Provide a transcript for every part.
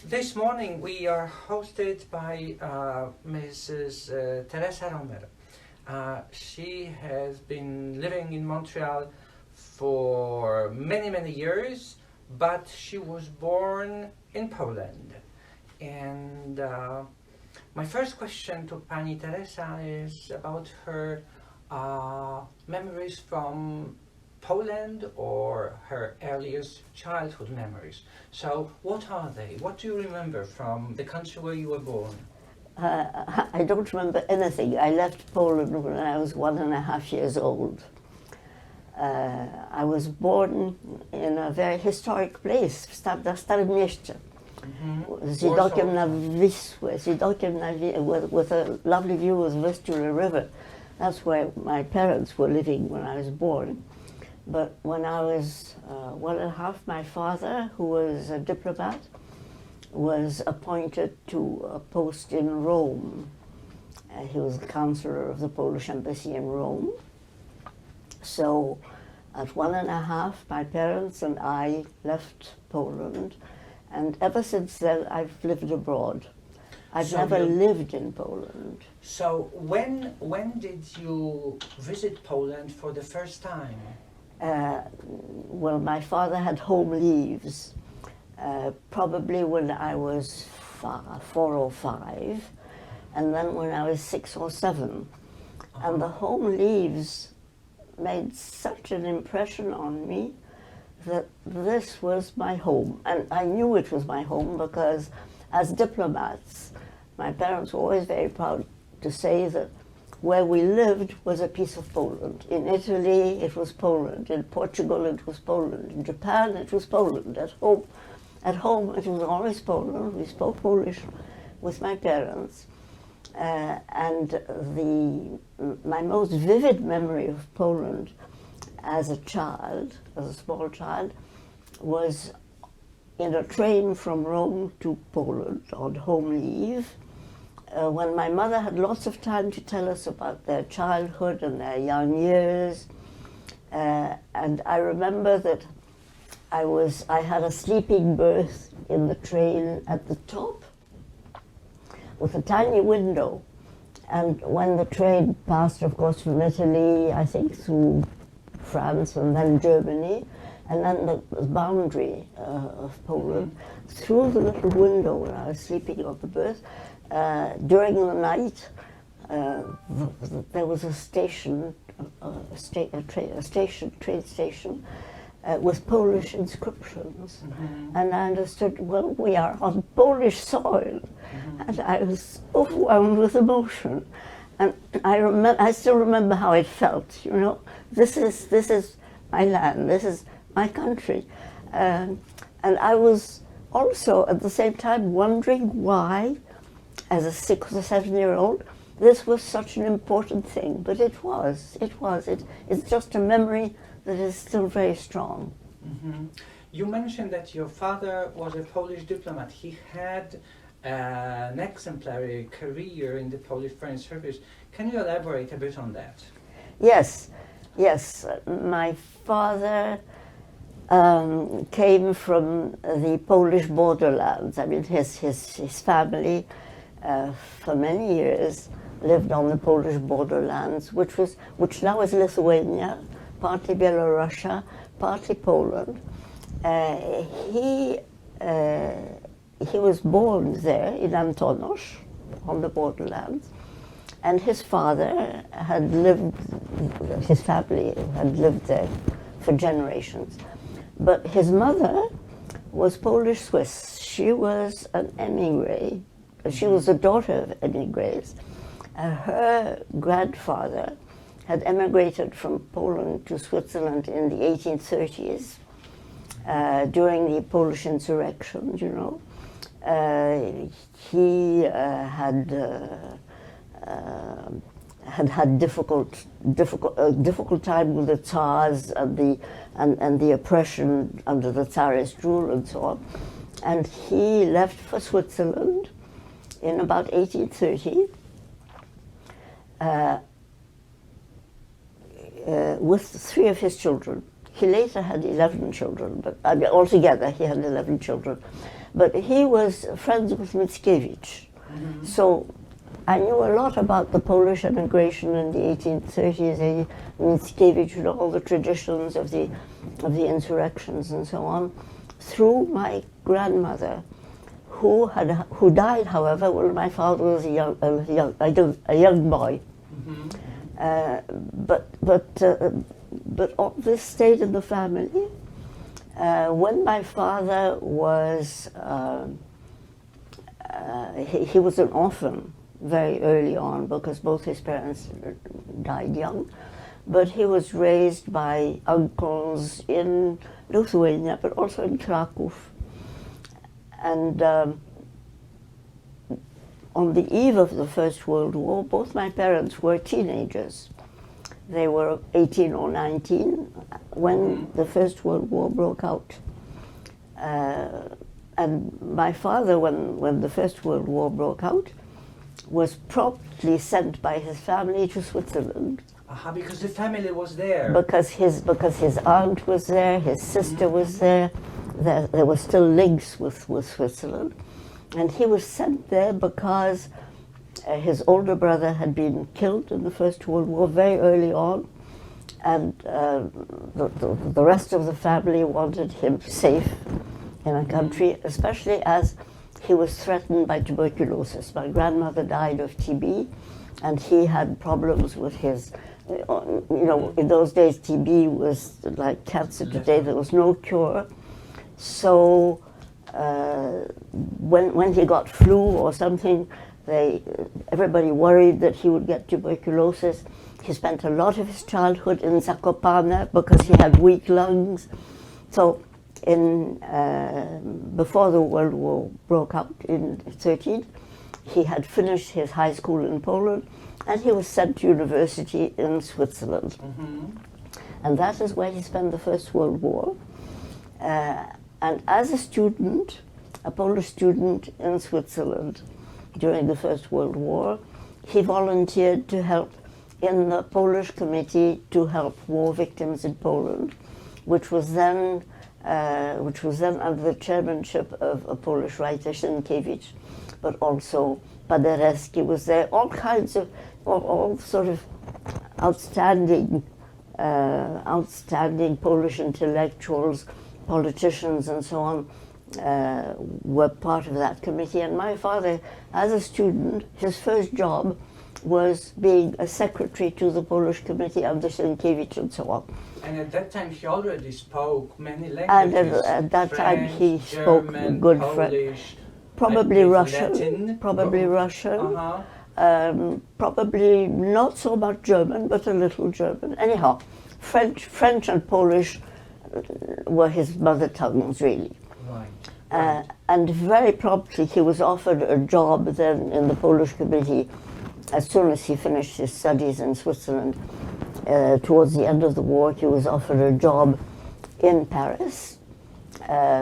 This morning we are hosted by Mrs. Teresa Romer. She has been living in Montreal for many years, but she was born in Poland. And my first question to Pani Teresa is about her memories from Poland or her earliest childhood memories. So what are they? What do you remember from the country where you were born? I don't remember anything. I left Poland when I was 1.5 years old. I was born in a very historic place, w Starym Mieście, z widokiem na Wisłę, with a lovely view of the Vistula River. That's where my parents were living when I was born. But when I was 1.5, my father, who was a diplomat, was appointed to a post in Rome. He was the counselor of the Polish embassy in Rome. So at 1.5, my parents and I left Poland, and ever since then I've lived abroad. I've never lived in Poland. So when did you visit Poland for the first time? Well, my father had home leaves, probably when I was 4 or 5, and then when I was 6 or 7. And the home leaves made such an impression on me that this was my home. And I knew it was my home because as diplomats, my parents were always very proud to say that where we lived was a piece of Poland. In Italy, it was Poland. In Portugal, it was Poland. In Japan, it was Poland. At home, it was always Poland. We spoke Polish with my parents. And my most vivid memory of Poland as a child, as a small child, was in a train from Rome to Poland on home leave. When my mother had lots of time to tell us about their childhood and their young years. And I remember that I had a sleeping berth in the train at the top with a tiny window. And when the train passed, of course, from Italy, I think through France and then Germany, and then the boundary of Poland, through the little window where I was sleeping on the berth, during the night, there was a station, train station, with Polish inscriptions. And I understood, well, we are on Polish soil. And I was overwhelmed with emotion. And I still remember how it felt, you know. This is my land, this is my country. And I was also at the same time wondering why, as a 6 or 7-year-old, this was such an important thing, but it was. It's just a memory that is still very strong. You mentioned that your father was a Polish diplomat. He had an exemplary career in the Polish Foreign Service. Can you elaborate a bit on that? Yes. My father came from the Polish borderlands. I mean, his family for many years lived on the Polish borderlands, which now is Lithuania, partly Belarus, partly Poland. He was born there in Antonosz, on the borderlands, and his father his family had lived there for generations. But his mother was Polish-Swiss. She was an émigré. She was the daughter of émigrés. Her grandfather had emigrated from Poland to Switzerland in the 1830s during the Polish insurrection, you know. He had difficult time with the Tsars and the oppression under the Tsarist rule and so on. And he left for Switzerland in about 1830 with 3 of his children. He later had 11 children, but altogether he had 11 children. but he was friends with Mickiewicz. So I knew a lot about the Polish immigration in the 1830s, Mickiewicz, you know, all the traditions of the insurrections and so on, through my grandmother, who died, however, when my father was a young boy. But all this stayed in the family. When my father was, he was an orphan very early on because both his parents died young, but he was raised by uncles in Lithuania, but also in Krakow. And on the eve of the First World War, both my parents were teenagers. They were 18 or 19 when the First World War broke out. And my father, when the First World War broke out, was promptly sent by his family to Switzerland. Because the family was there. Because his aunt was there, his sister was there. There were still links with Switzerland. And he was sent there because his older brother had been killed in the First World War very early on, and the rest of the family wanted him safe in a country, especially as he was threatened by tuberculosis. My grandmother died of TB, and he had problems with his, you know, in those days TB was like cancer today, there was no cure. So when he got flu or something, everybody worried that he would get tuberculosis. He spent a lot of his childhood in Zakopane because he had weak lungs. So before the World War broke out in 1913, he had finished his high school in Poland, and he was sent to university in Switzerland. And that is where he spent the First World War. And as a student, a Polish student in Switzerland during the First World War, he volunteered to help in the Polish Committee to help war victims in Poland, which was then under the chairmanship of a Polish writer, Sienkiewicz, but also Paderewski was there. All kinds of, all sort of outstanding Polish intellectuals, politicians, and so on, were part of that committee. And my father, as a student, his first job was being a secretary to the Polish committee under Sienkiewicz and so on. And at that time he already spoke many languages. And at that time he spoke German, good Polish, probably Russian, Latin. probably Russian, probably not so much German, but a little German. Anyhow, French and Polish were his mother tongues, really. Right. And very promptly he was offered a job then in the Polish committee as soon as he finished his studies in Switzerland. Towards the end of the war, he was offered a job in Paris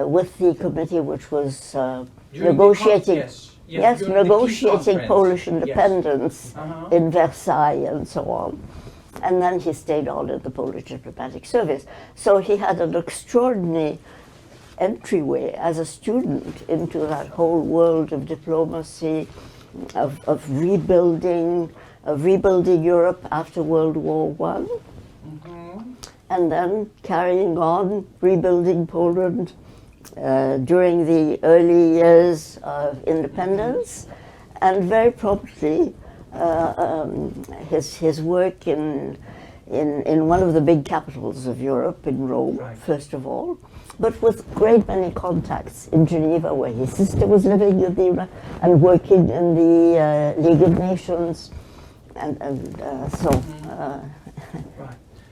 with the committee which was negotiating, negotiating Polish independence in Versailles and so on. And then he stayed on in the Polish diplomatic service. So he had an extraordinary entryway as a student into that whole world of diplomacy, of rebuilding Europe after World War I, and then carrying on rebuilding Poland during the early years of independence, and very promptly his work in one of the big capitals of Europe, in Rome, first of all, but with great many contacts in Geneva, where his sister was living and working in the League of Nations,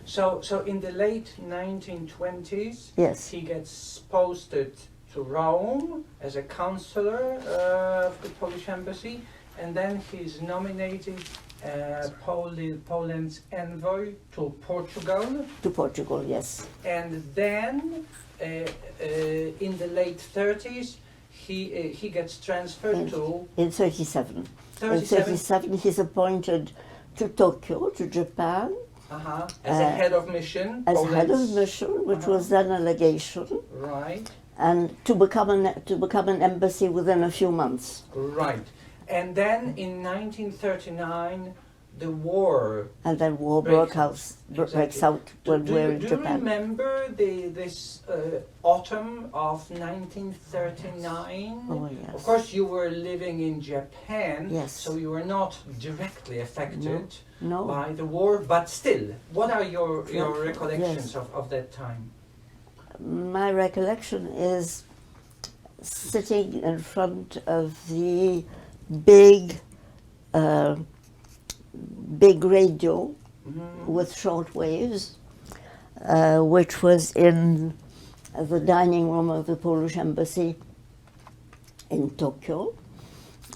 So in the late 1920s, yes, he gets posted to Rome as a counselor of the Polish embassy, and then he's nominated Poland's envoy to Portugal. To Portugal, yes. And then in the late 30s, he gets transferred to... In 37. In 37, he's appointed to Tokyo, to Japan. As a head of mission. As head of mission, which was then a legation. Right. and to become an embassy within a few months. Right. And then in 1939, the war. And then war breaks out when we're in Japan. Do you remember this autumn of 1939? Oh, yes. Of course, you were living in Japan, yes. so you were not directly affected no. by the war, but still, what are your recollections yes. of that time? My recollection is sitting in front of the big radio with short waves, which was in the dining room of the Polish embassy in Tokyo,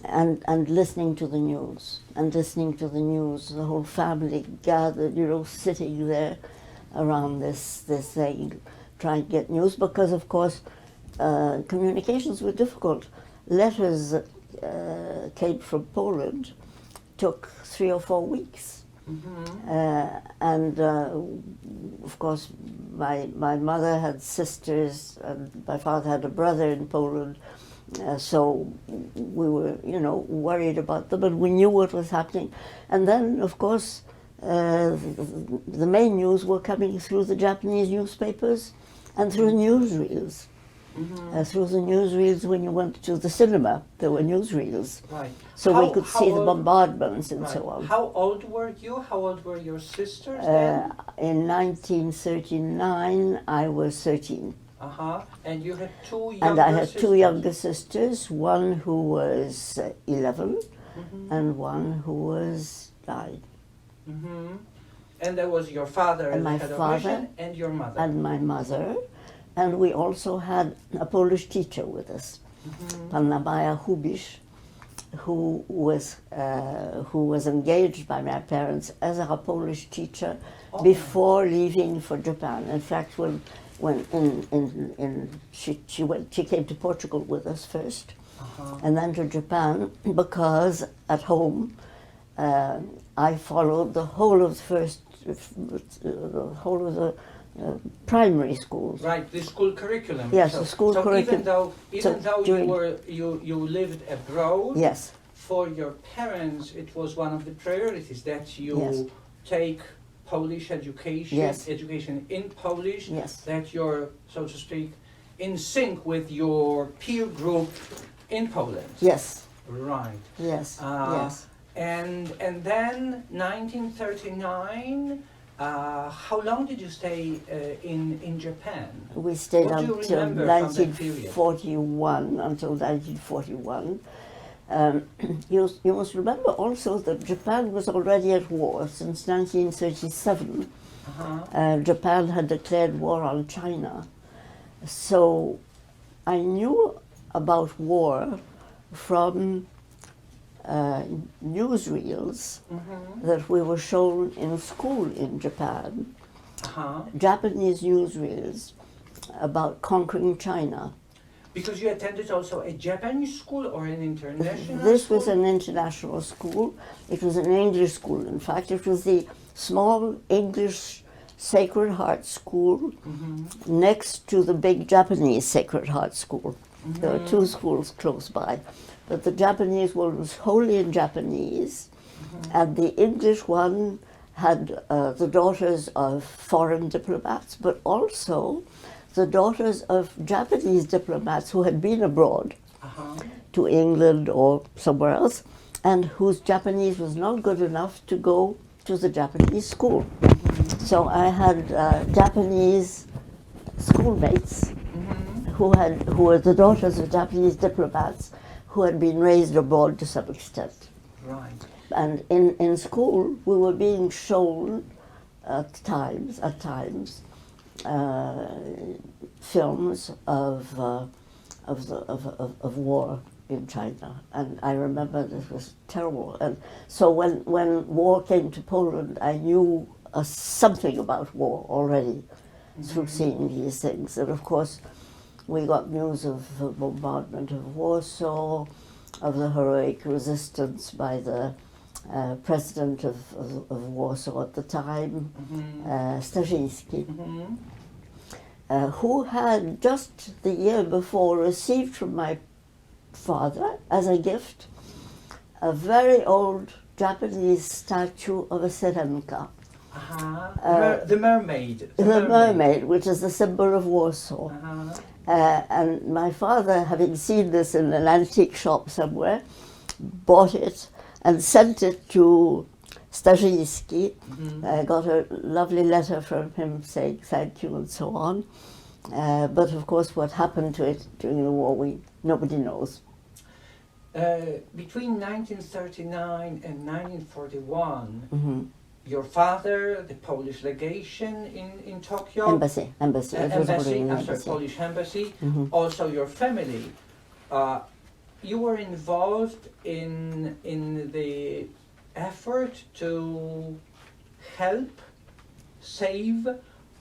and listening to the news. The whole family gathered, sitting there around this thing, trying to get news, because of course communications were difficult. Letters came from Poland, took 3 or 4 weeks. And of course my mother had sisters and my father had a brother in Poland, so we were worried about them, and we knew what was happening. And then of course the main news were coming through the Japanese newspapers and through newsreels. Through the newsreels, when you went to the cinema, there were newsreels. Right. So we could see the bombardments and so on. How old were you? How old were your sisters then? In 1939, I was 13. And you had two younger sisters? And I had two younger sisters, one who was 11 and one who was 9. And there was your father and my father and your mother. And my mother. And we also had a Polish teacher with us, Panna Maja Hubisz, who was engaged by my parents as a Polish teacher before leaving for Japan. In fact, she came to Portugal with us first, and then to Japan, because at home I followed the whole of the primary schools. Right, the school curriculum. Yes, the school curriculum. Even though you lived abroad, yes, for your parents it was one of the priorities that you take Polish education, education in Polish, that you're, so to speak, in sync with your peer group in Poland. Yes. Right. Yes. Yes. And then 1939. How long did you stay in Japan? We stayed until 1941. Until 1941. You must remember also that Japan was already at war since 1937. Japan had declared war on China. So I knew about war from newsreels that we were shown in school in Japan, Japanese newsreels about conquering China. Because you attended also a Japanese school or an international This school? was an international school. It was an English school, in fact. It was the small English Sacred Heart School next to the big Japanese Sacred Heart School. There are two schools close by. But the Japanese one was wholly in Japanese, and the English one had the daughters of foreign diplomats, but also the daughters of Japanese diplomats who had been abroad to England or somewhere else, and whose Japanese was not good enough to go to the Japanese school. So I had Japanese schoolmates who were the daughters of Japanese diplomats, who had been raised abroad to some extent. Right. And in school, we were being shown at times, films of war in China, and I remember this was terrible. And so when war came to Poland, I knew something about war already through seeing these things. And of course, we got news of the bombardment of Warsaw, of the heroic resistance by the president of Warsaw at the time, Szyszczyński. who had just the year before received from my father as a gift a very old Japanese statue of a Syrenka. The mermaid. The mermaid, which is the symbol of Warsaw. And my father, having seen this in an antique shop somewhere, bought it and sent it to Szyszczyński. I got a lovely letter from him saying thank you and so on. But of course what happened to it during the war, nobody knows. Between 1939 and 1941, your father, the Polish legation in Tokyo, embassy, Polish embassy, also your family, you were involved in the effort to help save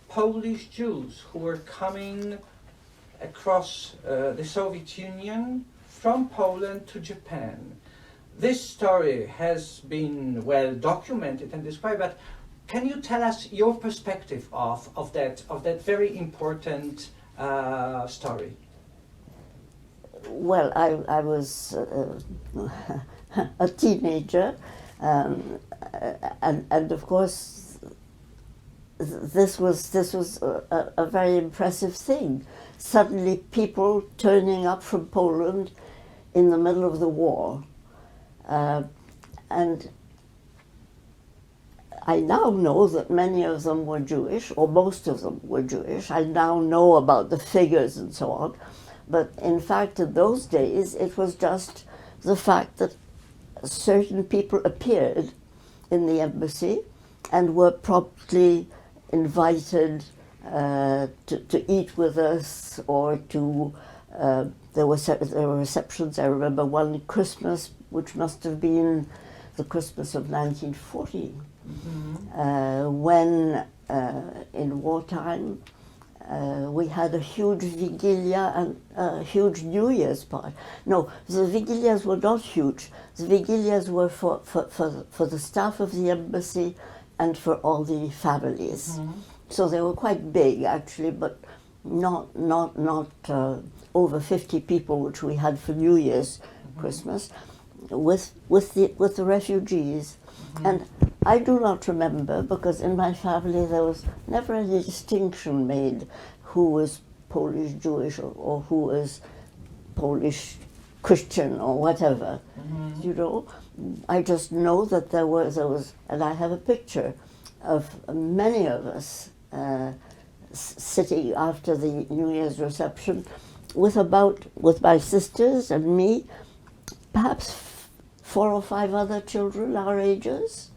Polish Jews who were coming across the Soviet Union from Poland to Japan. This story has been well documented and described, but can you tell us your perspective of that very important story? Well, I was a teenager, and of course this was a very impressive thing. Suddenly, people turning up from Poland in the middle of the war. And I now know that many of them were Jewish, or most of them were Jewish. I now know about the figures and so on. But in fact, in those days, it was just the fact that certain people appeared in the embassy and were promptly invited to eat with us, or to there were receptions. I remember one Christmas, which must have been the Christmas of 1940, when in wartime we had a huge Vigilia and a huge New Year's party. No, the Vigilias were not huge. The Vigilias were for the staff of the embassy and for all the families. So they were quite big, actually, but not over 50 people, which we had for New Year's Christmas, with the refugees. And I do not remember, because in my family there was never any distinction made who was Polish Jewish or who was Polish Christian or whatever. You know, I just know that there was, and I have a picture of many of us sitting after the New Year's reception with my sisters and me, perhaps 4 or 5 other children our ages.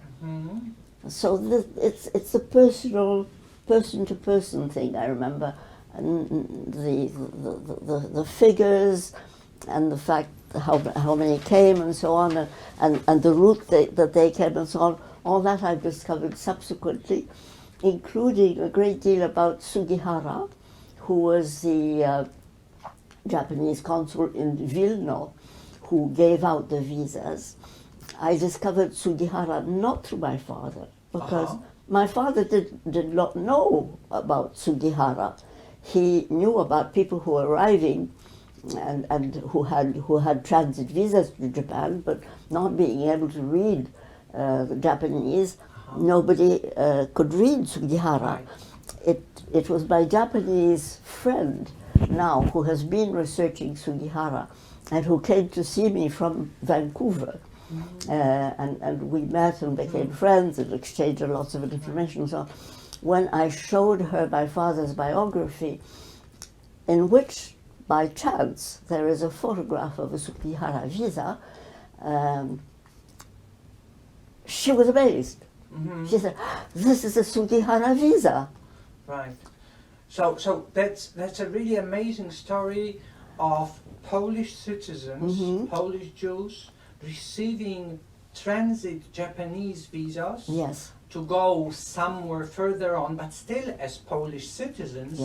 So it's a personal, person-to-person thing. I remember, and the figures and the fact how many came and so on, and the route that they came and so on. All that I've discovered subsequently, including a great deal about Sugihara, who was the Japanese consul in Vilno, who gave out the visas. I discovered Sugihara not through my father, because my father did not know about Sugihara. He knew about people who were arriving and who had transit visas to Japan, but not being able to read the Japanese, nobody could read Sugihara. It was my Japanese friend now who has been researching Sugihara and who came to see me from Vancouver. And we met and became friends and exchanged lots of information. So when I showed her my father's biography, in which by chance there is a photograph of a Sugihara visa, she was amazed. She said, "This is a Sugihara visa." Right. So that's a really amazing story of Polish citizens, Polish Jews, receiving transit Japanese visas to go somewhere further on, but still as Polish citizens.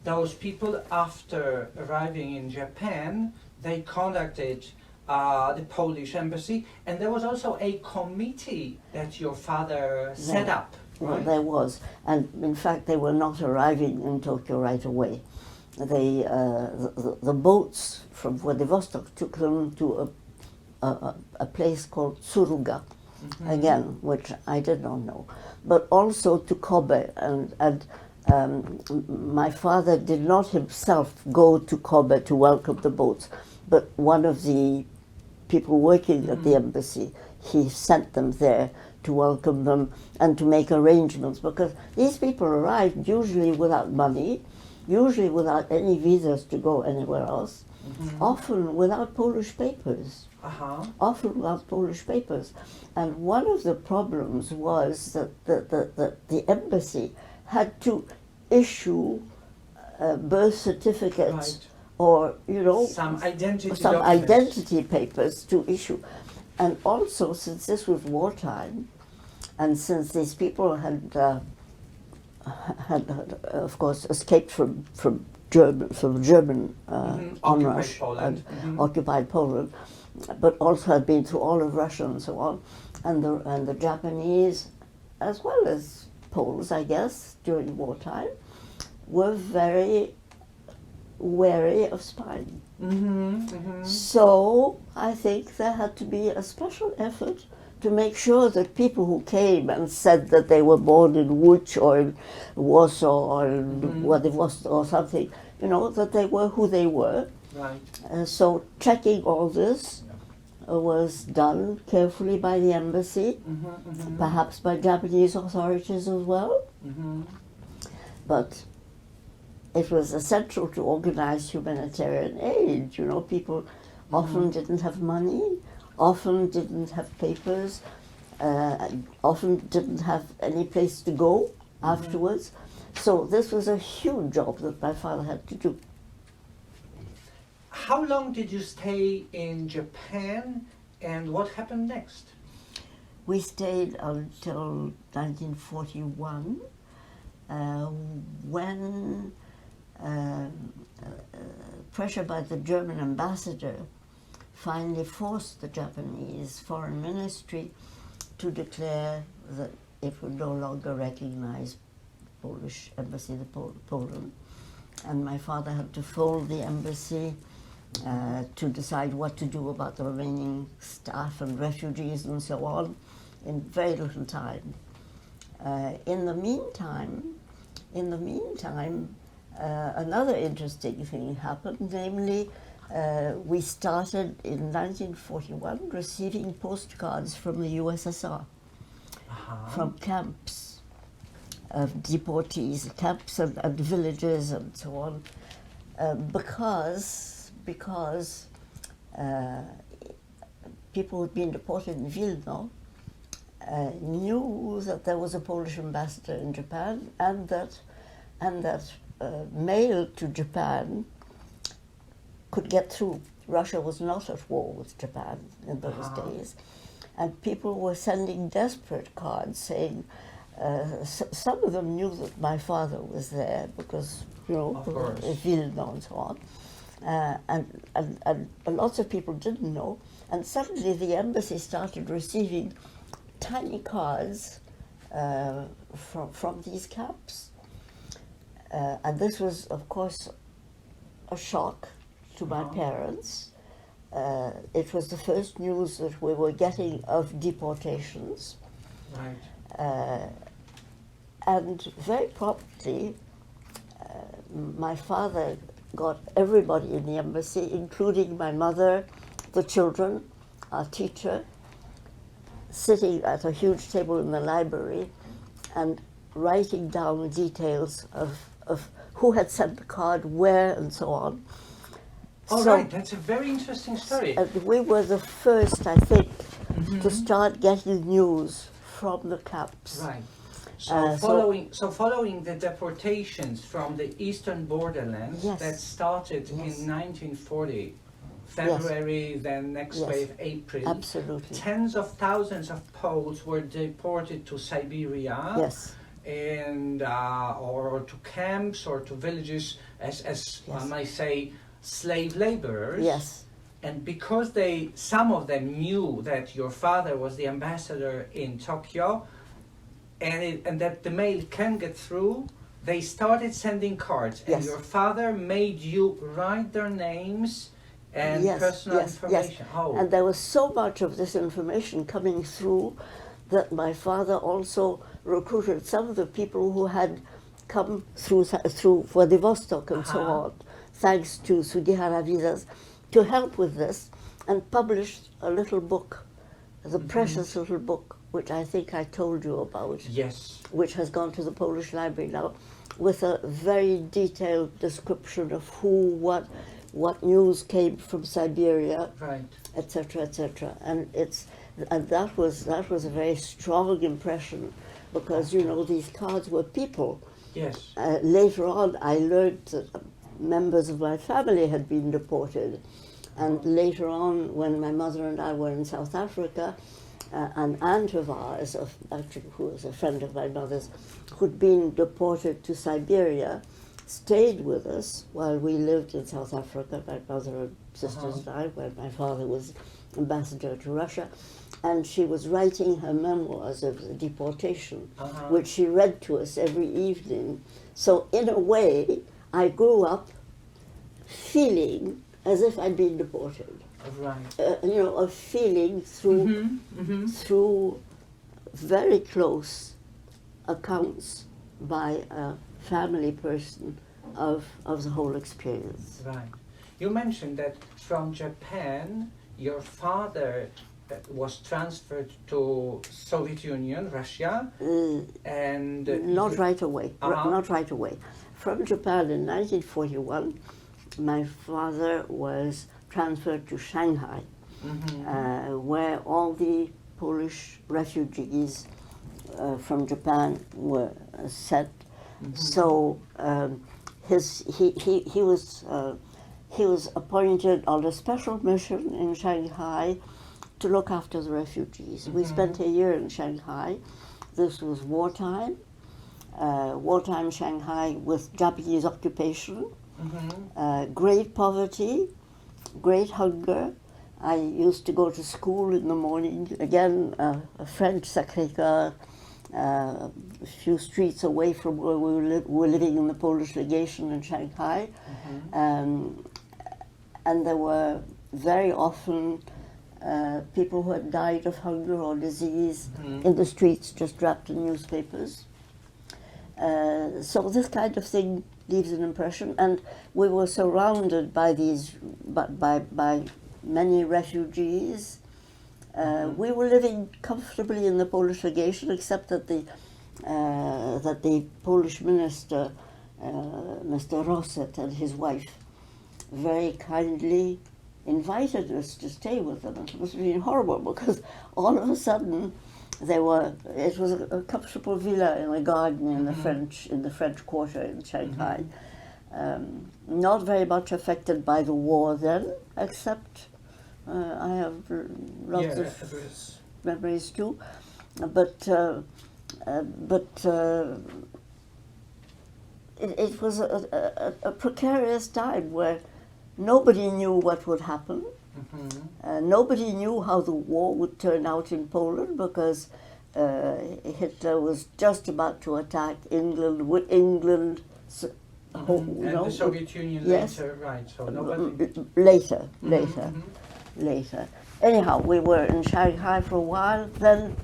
Those people, after arriving in Japan, they contacted the Polish embassy, and there was also a committee that your father set up Well, there was, and in fact, they were not arriving in Tokyo right away. The boats from Vladivostok took them to a place called Tsuruga, again, which I did not know, but also to Kobe, and my father did not himself go to Kobe to welcome the boats, but one of the people working at the embassy, he sent them there to welcome them and to make arrangements, because these people arrived usually without money, usually without any visas to go anywhere else, often without Polish papers. Often without Polish papers. And one of the problems was that the embassy had to issue birth certificates or, you know, some identity papers to issue. And also, since this was wartime, and since these people had of course, escaped from German onrush and occupied Poland, but also had been through all of Russia and so on, and the Japanese, as well as Poles, I guess, during wartime, were very wary of spying. So I think there had to be a special effort to make sure that people who came and said that they were born in Łódź or in Warsaw or in Władywostok or something, you know, that they were who they were. Right. So checking all this was done carefully by the embassy, perhaps by Japanese authorities as well. But it was essential to organize humanitarian aid. You know, people often didn't have money, often didn't have papers, often didn't have any place to go afterwards. So this was a huge job that my father had to do. How long did you stay in Japan, and what happened next? We stayed until 1941, when pressure by the German ambassador finally forced the Japanese foreign ministry to declare that it would no longer recognize Polish embassy to Poland. And my father had to fold the embassy to decide what to do about the remaining staff and refugees and so on in very little time. In the meantime, another interesting thing happened, namely we started in 1941 receiving postcards from the USSR, from camps of deportees, camps and villages and so on, because people who'd been deported in Wilno knew that there was a Polish ambassador in Japan, and that mail to Japan could get through. Russia was not at war with Japan in those days, and people were sending desperate cards saying, some of them knew that my father was there because, you know, Wilno and so on, and lots of people didn't know, and suddenly the embassy started receiving tiny cards from these camps. And this was, of course, a shock to my parents. It was the first news that we were getting of deportations. Right. And very promptly, my father got everybody in the embassy, including my mother, the children, our teacher, sitting at a huge table in the library and writing down details of who had sent the card, where, and so on. Right, that's a very interesting story. We were the first, I think, to start getting news from the camps. Right. So following the deportations from the eastern borderlands that started in 1940, February, then next wave April. Absolutely. Tens of thousands of Poles were deported to Siberia. Yes. And or to camps or to villages as I might say, slave laborers. Yes. And because some of them knew that your father was the ambassador in Tokyo, and that the mail can get through, they started sending cards, and Yes. your father made you write their names and Yes, personal yes, information. yes. Oh, And there was so much of this information coming through that my father also recruited some of the people who had come through Vladivostok and so Uh-huh. on, thanks to Sugihara visas, to help with this, and published a little book, the precious little book, which I think I told you about, yes. which has gone to the Polish Library now, with a very detailed description of who, what news came from Siberia, Right. etc., etc. And that was a very strong impression, because you know these cards were people. Yes. Later on, I learned that members of my family had been deported, and later on, when my mother and I were in South Africa, an aunt of ours, actually who was a friend of my mother's, who'd been deported to Siberia, stayed with us while we lived in South Africa, my mother and sisters and I, when my father was ambassador to Russia, and she was writing her memoirs of the deportation, which she read to us every evening. So in a way, I grew up feeling as if I'd been deported. Right. You know, a feeling through very close accounts by a family person of the whole experience. Right. You mentioned that from Japan, your father was transferred to Soviet Union, Russia, and Not right away. Uh-huh. Not right away. From Japan in 1941, my father was transferred to Shanghai, where all the Polish refugees from Japan were set. So he was appointed on a special mission in Shanghai to look after the refugees. We spent a year in Shanghai. This was wartime Shanghai with Japanese occupation, great poverty, great hunger. I used to go to school in the morning, again, a French Sacré-Cœur, a few streets away from where we were living in the Polish legation in Shanghai. And there were very often people who had died of hunger or disease in the streets, just wrapped in newspapers. So this kind of thing leaves an impression, and we were surrounded by by many refugees. We were living comfortably in the Polish legation, except that the Polish minister, Mr. Rosset, and his wife very kindly invited us to stay with them. It was really horrible, because all of a sudden it was a comfortable villa in a garden in the French Quarter in Shanghai. Not very much affected by the war then, except I have lots of memories too. But it was a precarious time where nobody knew what would happen. Nobody knew how the war would turn out in Poland, because Hitler was just about to attack England. And the Soviet Union later, right? So nobody. Later. Anyhow, we were in Shanghai for a while. Then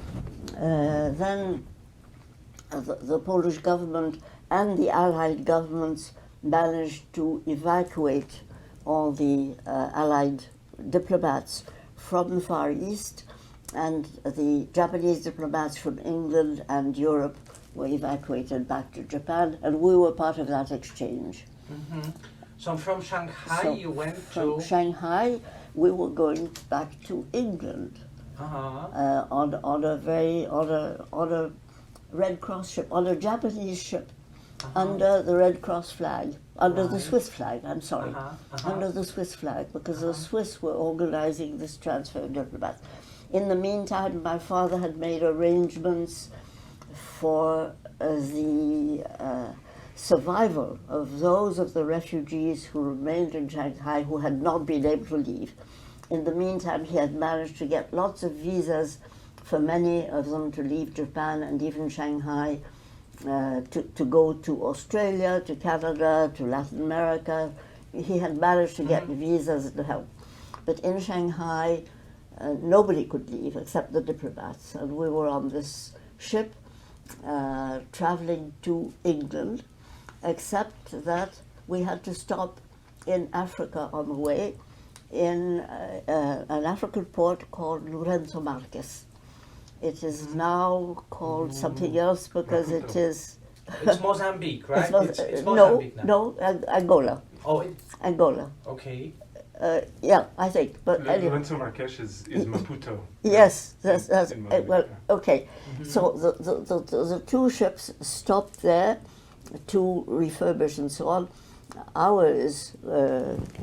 the Polish government and the Allied governments managed to evacuate all the Allied diplomats from the Far East, and the Japanese diplomats from England and Europe were evacuated back to Japan, and we were part of that exchange. So from Shanghai you went to... From Shanghai, we were going back to England on a Red Cross ship, on a Japanese ship, under the Red Cross flag, under the Swiss flag, I'm sorry, under the Swiss flag, because the Swiss were organizing this transfer of diplomats. In the meantime, my father had made arrangements for the survival of those of the refugees who remained in Shanghai who had not been able to leave. In the meantime, he had managed to get lots of visas for many of them to leave Japan and even Shanghai, to go to Australia, to Canada, to Latin America. He had managed to get visas to help. But in Shanghai, nobody could leave except the diplomats. And we were on this ship traveling to England, except that we had to stop in Africa on the way, in an African port called Lourenço Marques. It is now called something else because it is... It's Mozambique, right? It's no, Mozambique now. no, Angola. Oh, Angola. okay. Yeah, I think. But anyway. Lourenço Marques is Maputo. Yes, that's in well, Mozambique. okay. So the two ships stopped there to refurbish and so on. Ours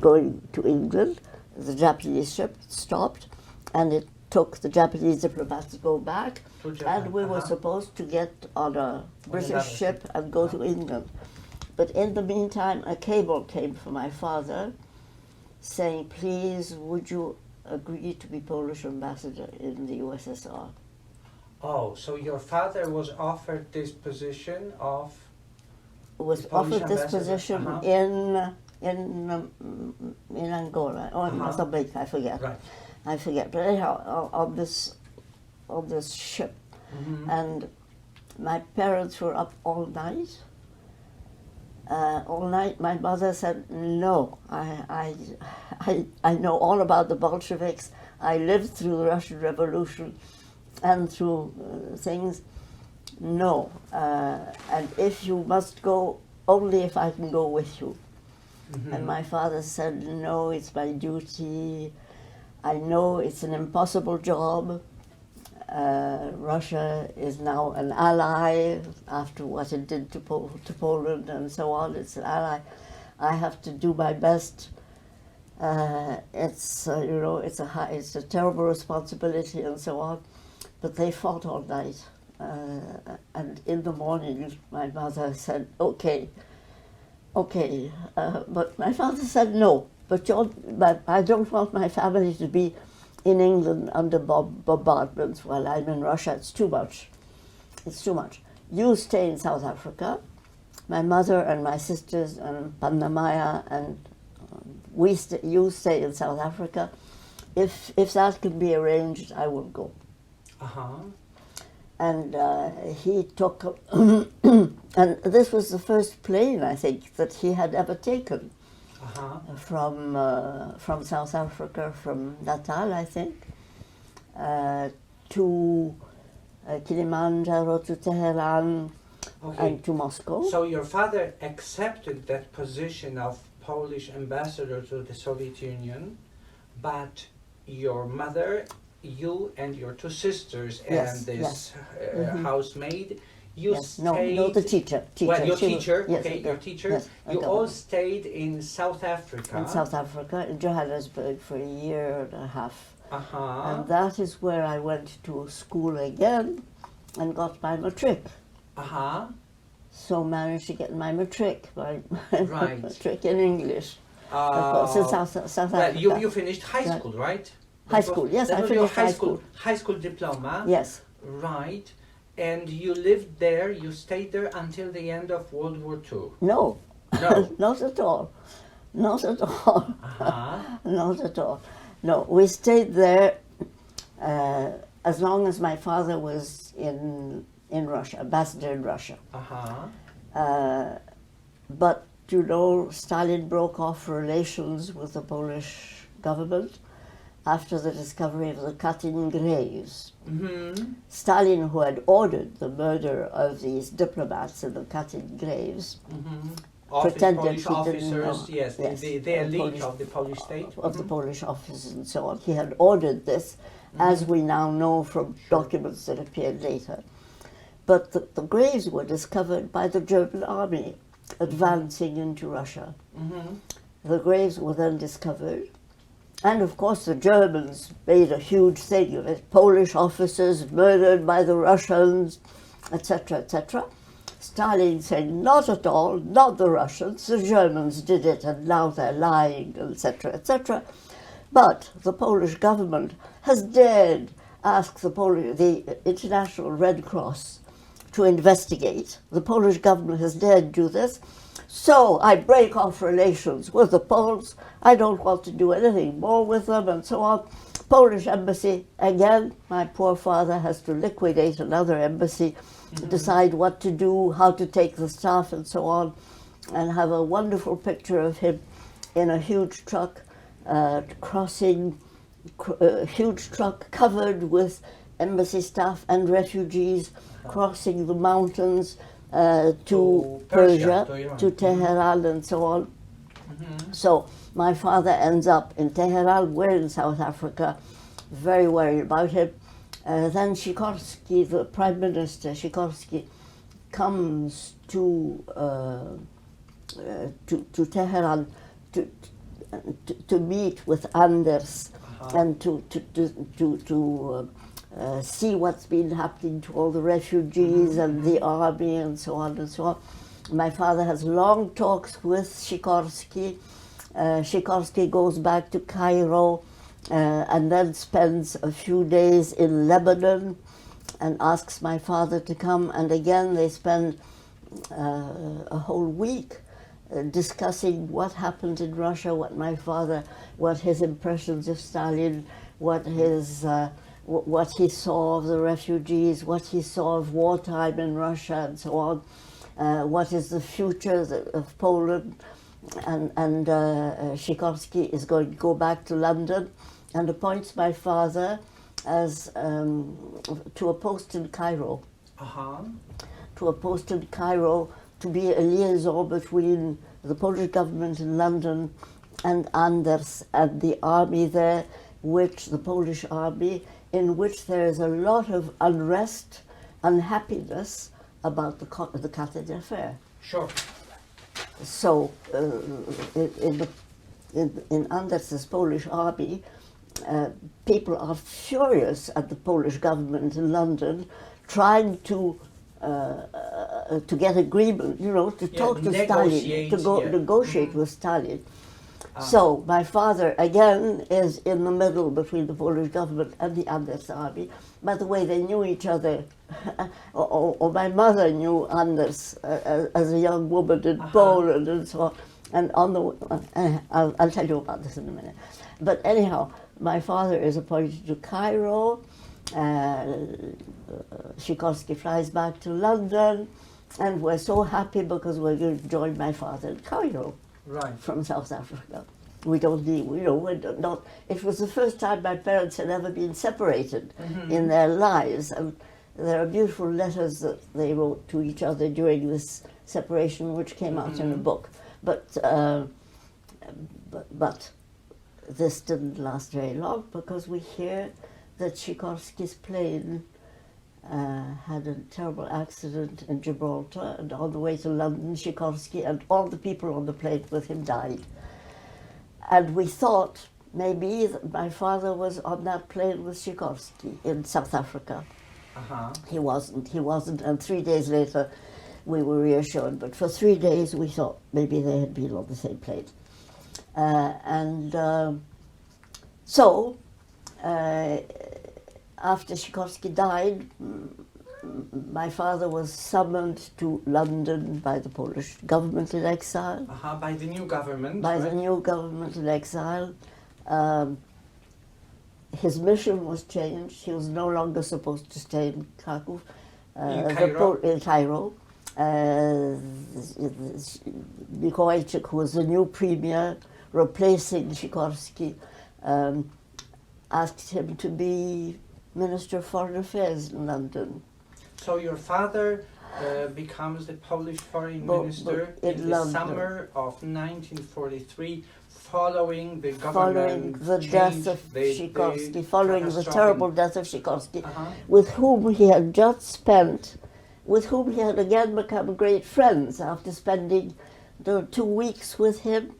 going to England, the Japanese ship stopped, and it took the Japanese diplomats to go back, To Japan, and we were supposed to get on a British ship and go to England. But in the meantime, a cable came for my father saying, please, would you agree to be Polish ambassador in the USSR? Oh, so your father was offered this position of... Was The Polish offered this ambassador, position in Angola or in Mozambique, I forget. Right. I forget. But anyhow, on this ship, and my parents were up all night. All night, my mother said, "No, I know all about the Bolsheviks. I lived through the Russian Revolution, and through things. No, and if you must go, only if I can go with you." And my father said, "No, it's my duty. I know it's an impossible job. Russia is now an ally after what it did to Poland and so on. It's an ally. I have to do my best. It's it's a terrible responsibility and so on." But they fought all night. And in the morning, my mother said, okay. But my father said, "No, but I don't want my family to be in England under bombardments while I'm in Russia. It's too much. It's too much. You stay in South Africa. My mother and my sisters and Pandamaya and you stay in South Africa. If that can be arranged, I will go." And he took, and this was the first plane, I think, that he had ever taken from South Africa, from Natal, I think, to Kilimanjaro, to Tehran, and to Moscow. So your father accepted that position of Polish ambassador to the Soviet Union, but your mother, you and your two sisters and this housemaid, stayed... No, the teacher. Well, your teacher, yes, your teacher. Yes, you all stayed in South Africa. In South Africa, in Johannesburg, for a year and a half. Uh-huh. And that is where I went to school again and got my matric. Uh-huh. So managed to get my matric, Right. matric in English. Of course, in South Africa. Well, you finished high school, right? High school, yes, I finished high school. High school diploma. Yes. Right. And you lived there, you stayed there until the end of World War II. No. No. Not at all. Not at all. Uh-huh. Not at all. No, we stayed there as long as my father was in Russia, ambassador in Russia. Uh-huh. But, you know, Stalin broke off relations with the Polish government after the discovery of the cut-in graves. Mm-hmm. Stalin, who had ordered the murder of these diplomats in the cut-in graves, pretended Polish he didn't know. officers, yes, the elite of the Polish state. Of the Polish officers and so on. He had ordered this, as we now know from documents that appeared later. But the graves were discovered by the German army advancing into Russia. The graves were then discovered. And of course the Germans made a huge thing of it. Polish officers murdered by the Russians, etc., etc. Stalin said, not at all, not the Russians, the Germans did it and now they're lying, etc., etc. But the Polish government has dared ask the International Red Cross to investigate. The Polish government has dared do this. So I break off relations with the Poles. I don't want to do anything more with them and so on. Polish embassy, again, my poor father has to liquidate another embassy, decide what to do, how to take the staff and so on, and have a wonderful picture of him in a huge truck crossing, a huge truck covered with embassy staff and refugees crossing the mountains to Persia, to Tehran and so on. So my father ends up in Tehran, we're in South Africa, very worried about him. Then Sikorski, the Prime Minister, Sikorski, comes to Tehran to meet with Anders and to see what's been happening to all the refugees and the army and so on and so on. My father has long talks with Sikorski. Sikorski goes back to Cairo and then spends a few days in Lebanon and asks my father to come, and again they spend a whole week discussing what happened in Russia, what his impressions of Stalin, what he saw of the refugees, what he saw of wartime in Russia and so on, what is the future of Poland. And Sikorski is going to go back to London and appoints my father as to a post in Cairo. To a post in Cairo to be a liaison between the Polish government in London and Anders and the army there, the Polish army, in which there is a lot of unrest, unhappiness about the Carthage affair. Sure. So in Anders's Polish army, people are furious at the Polish government in London, trying to get agreement, to talk to Stalin, to negotiate with Stalin. So my father, again, is in the middle between the Polish government and the Anders army. By the way, they knew each other, or my mother knew Anders as a young woman in Poland and so on. And I'll tell you about this in a minute. But anyhow, my father is appointed to Cairo. Sikorski flies back to London, and we're so happy because we're going to join my father in Cairo. Right. From South Africa. We don't need, we're not, it was the first time my parents had ever been separated in their lives. And there are beautiful letters that they wrote to each other during this separation, which came out in a book. But this didn't last very long because we hear that Sikorski's plane had a terrible accident in Gibraltar, and on the way to London, Sikorski and all the people on the plane with him died. And we thought maybe that my father was on that plane with Sikorski in South Africa. He wasn't, and 3 days later we were reassured, but for 3 days we thought maybe they had been on the same plane. So after Sikorski died, my father was summoned to London by the Polish government in exile. By the new government. By the new government in exile. His mission was changed. He was no longer supposed to stay in Krakow. In Cairo. Mikołajczyk, who was the new premier, replacing Sikorski, asked him to be Minister of Foreign Affairs in London. So your father becomes the Polish foreign minister in the summer of 1943, following the government death of Sikorski, following the terrible death of Sikorski, with whom he had again become great friends after spending the 2 weeks with him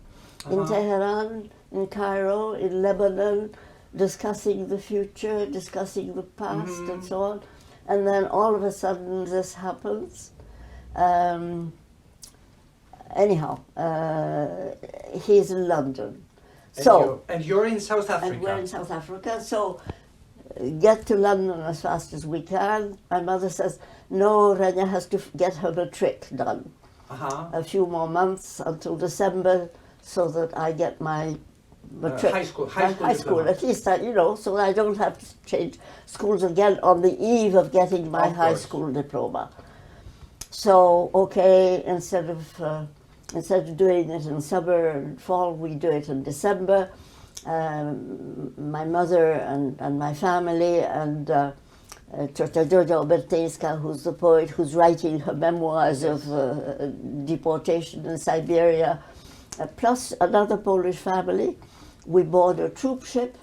in Tehran, in Cairo, in Lebanon, discussing the future, discussing the past and so on. And then all of a sudden this happens. Anyhow, he's in London. And you're in South Africa. And we're in South Africa. So get to London as fast as we can. My mother says, no, Renia has to get her matric done. A few more months until December so that I get my matric. High school At least, so I don't have to change schools again on the eve of getting my high school diploma. So, okay, instead of doing it in summer and fall, we do it in December. My mother and my family and Teresa Romer, who's the poet who's writing her memoirs of deportation in Siberia, plus another Polish family. We board a troop ship,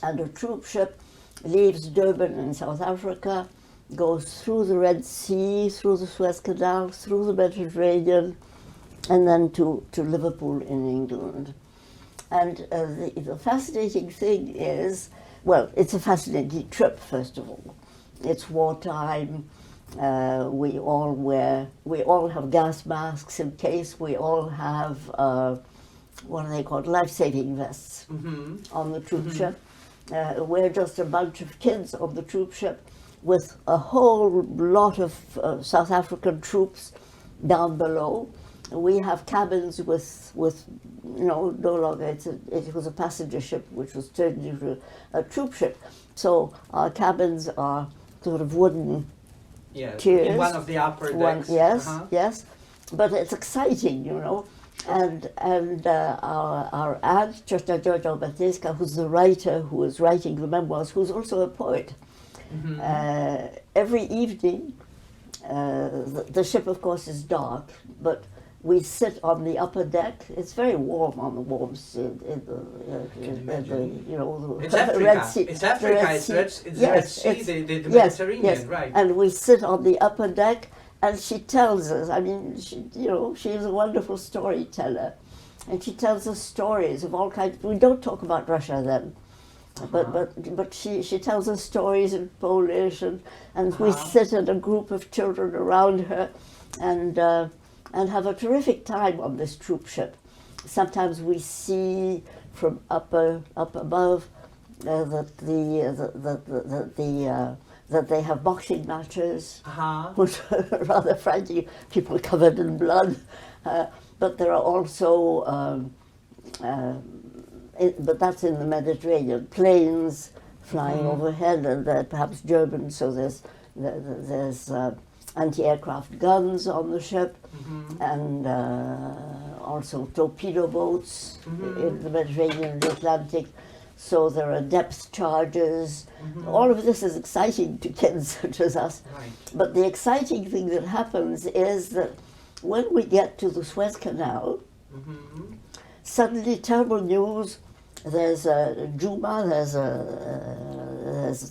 and a troop ship leaves Durban in South Africa, goes through the Red Sea, through the Suez Canal, through the Mediterranean, and then to Liverpool in England. And the fascinating thing is, well, it's a fascinating trip, first of all. It's wartime. We all have gas masks in case. We all have, what are they called, life-saving vests on the troop ship. We're just a bunch of kids on the troop ship with a whole lot of South African troops down below. We have cabins with no longer, it was a passenger ship which was turned into a troop ship. So our cabins are sort of wooden tiers. In one of the upper decks. Yes. But it's exciting, And our aunt, Teresa Romer, who's the writer who was writing the memoirs, who's also a poet, every evening, the ship, of course, is dark, but we sit on the upper deck. It's very warm on the warms in the it's Africa. Red Sea. It's Africa. It's Red Sea, the Mediterranean, yes. right? And we sit on the upper deck, and she tells us. I mean, she's a wonderful storyteller, and she tells us stories of all kinds. We don't talk about Russia then, but she tells us stories in Polish, and we sit in a group of children around her, and have a terrific time on this troop ship. Sometimes we see from up above that they have boxing matches, which are rather frightening. People covered in blood, but there are also, but that's in the Mediterranean, planes flying overhead, and they're perhaps German. So there's anti-aircraft guns on the ship, and also torpedo boats in the Mediterranean and the Atlantic. So there are depth charges. All of this is exciting to kids such as us. Right. But the exciting thing that happens is that when we get to the Suez Canal, suddenly terrible news. There's a Juma, there's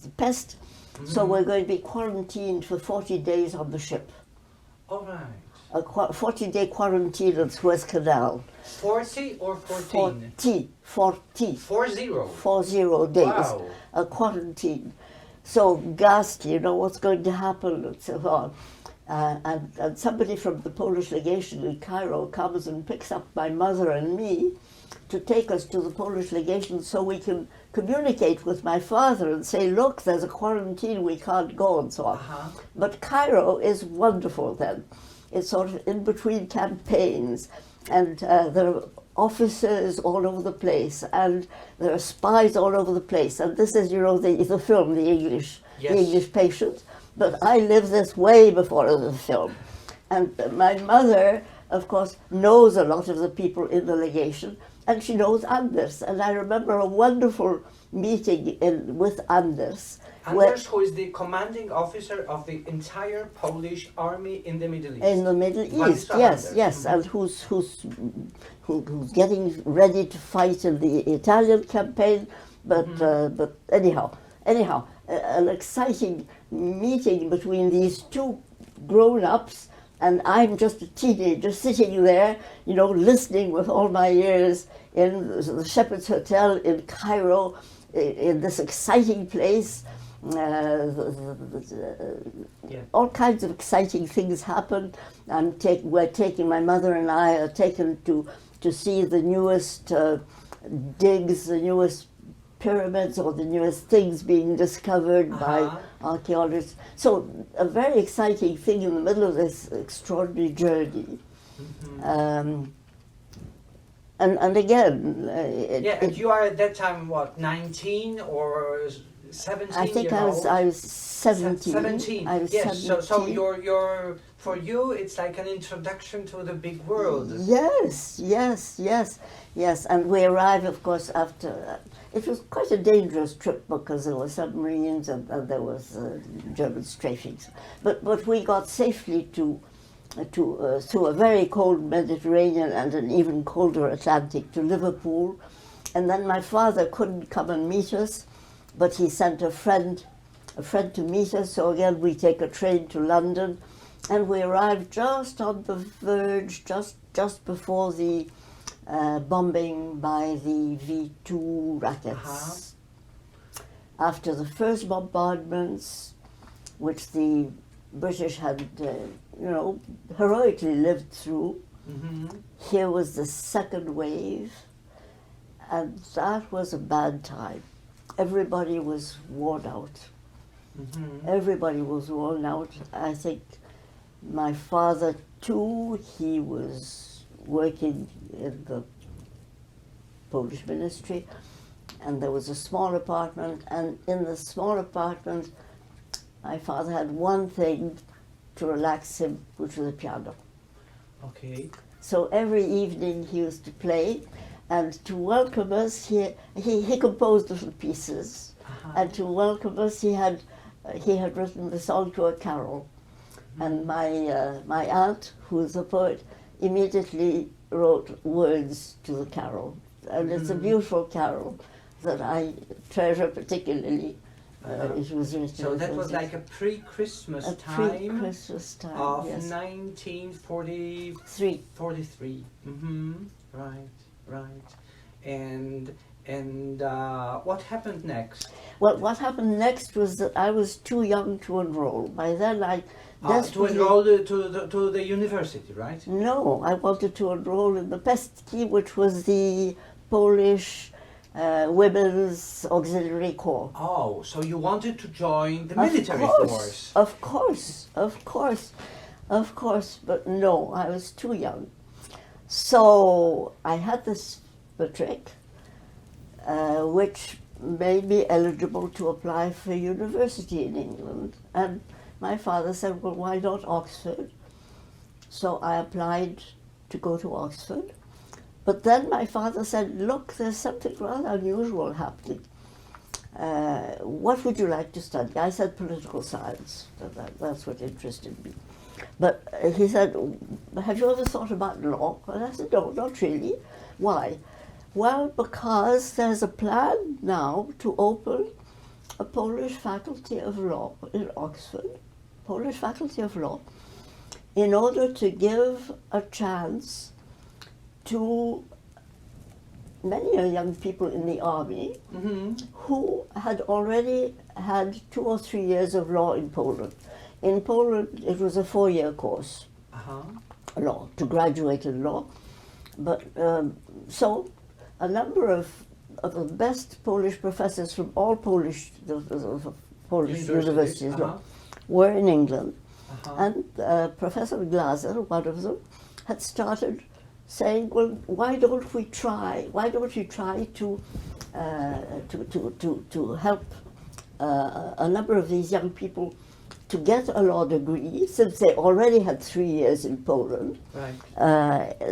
the pest. So we're going to be quarantined for 40 days on the ship. All right. A 40-day quarantine at Suez Canal. 40 or 14? 40. 40. 40 days. Wow. A quarantine. So ghastly, what's going to happen and so on. And somebody from the Polish legation in Cairo comes and picks up my mother and me to take us to the Polish legation so we can communicate with my father and say, look, there's a quarantine, we can't go, and so on. But Cairo is wonderful then. It's sort of in between campaigns, and there are officers all over the place, and there are spies all over the place. And this is, the film, The English Patient. But I lived this way before the film. And my mother, of course, knows a lot of the people in the legation, and she knows Anders. And I remember a wonderful meeting with Anders. Anders, who is the commanding officer of the entire Polish army in the Middle East. In the Middle East, yes, and who's getting ready to fight in the Italian campaign. But anyhow, an exciting meeting between these two grown-ups, and I'm just a teenager sitting there, listening with all my ears in the Shepherd's Hotel in Cairo, in this exciting place. All kinds of exciting things happen. My mother and I are taken to see the newest digs, the newest pyramids or the newest things being discovered by archaeologists. So a very exciting thing in the middle of this extraordinary journey. And again, and you are at that time what, 19 or 17? I think I was 17. 17. I was yes. 17. So you're for you it's like an introduction to the big world. Yes. And we arrived, of course, after. It was quite a dangerous trip because there were submarines and there was German strafings. But we got safely to through a very cold Mediterranean and an even colder Atlantic to Liverpool. And then my father couldn't come and meet us, but he sent a friend to meet us. So again, we take a train to London, and we arrived just on the verge, just before the bombing by the V2 rockets. After the first bombardments, which the British had, heroically lived through, here was the second wave, and that was a bad time. Everybody was worn out. Everybody was worn out. I think my father too, he was working in the Polish ministry, and there was a small apartment, and in the small apartment my father had one thing to relax him, which was a piano. Okay. So every evening he used to play, and to welcome us, he composed little pieces, and to welcome us he had written the song to a carol, and my aunt, who is a poet, immediately wrote words to the carol, and it's a beautiful carol that I treasure particularly. It was written. So that was like a pre-Christmas time. Pre-Christmas time of yes. 1943. 43. Right. And what happened next? Well, what happened next was that I was too young to enroll. By then, I to enroll to the university, right? No, I wanted to enroll in the Pestki, which was the Polish Women's Auxiliary Corps. Oh, so you wanted to join the military force? Of course, but no, I was too young. So I had this matric, which made me eligible to apply for university in England. And my father said, well, why not Oxford? So I applied to go to Oxford. But then my father said, look, there's something rather unusual happening. What would you like to study? I said political science. That's what interested me. But he said, have you ever thought about law? And I said, no, not really. Why? Well, because there's a plan now to open a Polish faculty of law in Oxford, Polish faculty of law, in order to give a chance to many young people in the army who had already had 2 or 3 years of law in Poland. In Poland, it was a 4-year course, law, to graduate in law. But so a number of the best Polish professors from all Polish universities were in England. And Professor Glaser, one of them, had started saying, well, why don't you try to help a number of these young people to get a law degree, since they already had 3 years in Poland,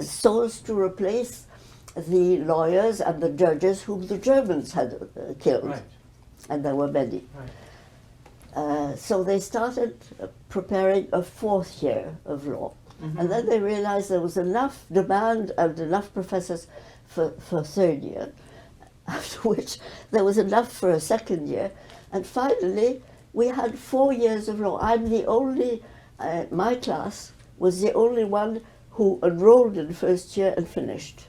so as to replace the lawyers and the judges whom the Germans had killed, and there were many. So they started preparing a 4th year of law. And then they realized there was enough demand and enough professors for 3rd year, after which there was enough for a 2nd year. And finally, we had 4 years of law. I'm the only, my class was the only one who enrolled in 1st year and finished.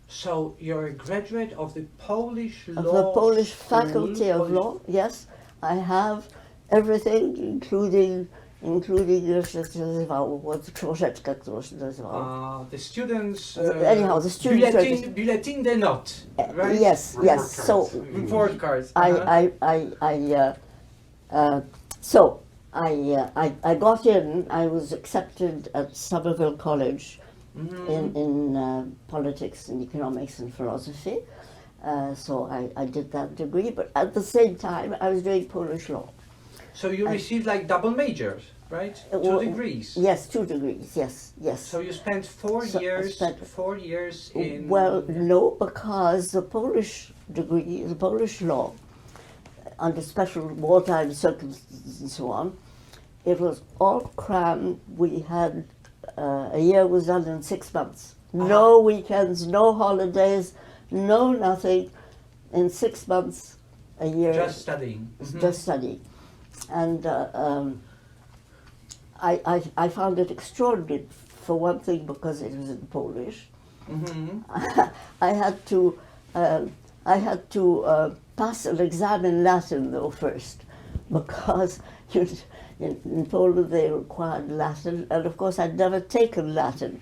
So you're a graduate of the Polish law of the Polish school, faculty of law, yes. I have everything, including including już się nazywało, książeczka, która się nazywała. The students. Anyhow, the students. Bulletin de note, right? Yes, yes. So report cards. I got in. I was accepted at Somerville College in politics and economics and philosophy. So I did that degree, but at the same time I was doing Polish law. So you received like double majors, right? 2 degrees. Yes, 2 degrees. Yes, yes. So you spent 4 years. 4 years in. Well, no, because the Polish degree, the Polish law, under special wartime circumstances and so on, it was all crammed. We had a year was done in 6 months. No weekends, no holidays, no nothing. In 6 months, a year. Just studying. Just studying. And I found it extraordinary, for one thing, because it was in Polish. I had to pass an exam in Latin though first, because in Poland they required Latin, and of course I'd never taken Latin.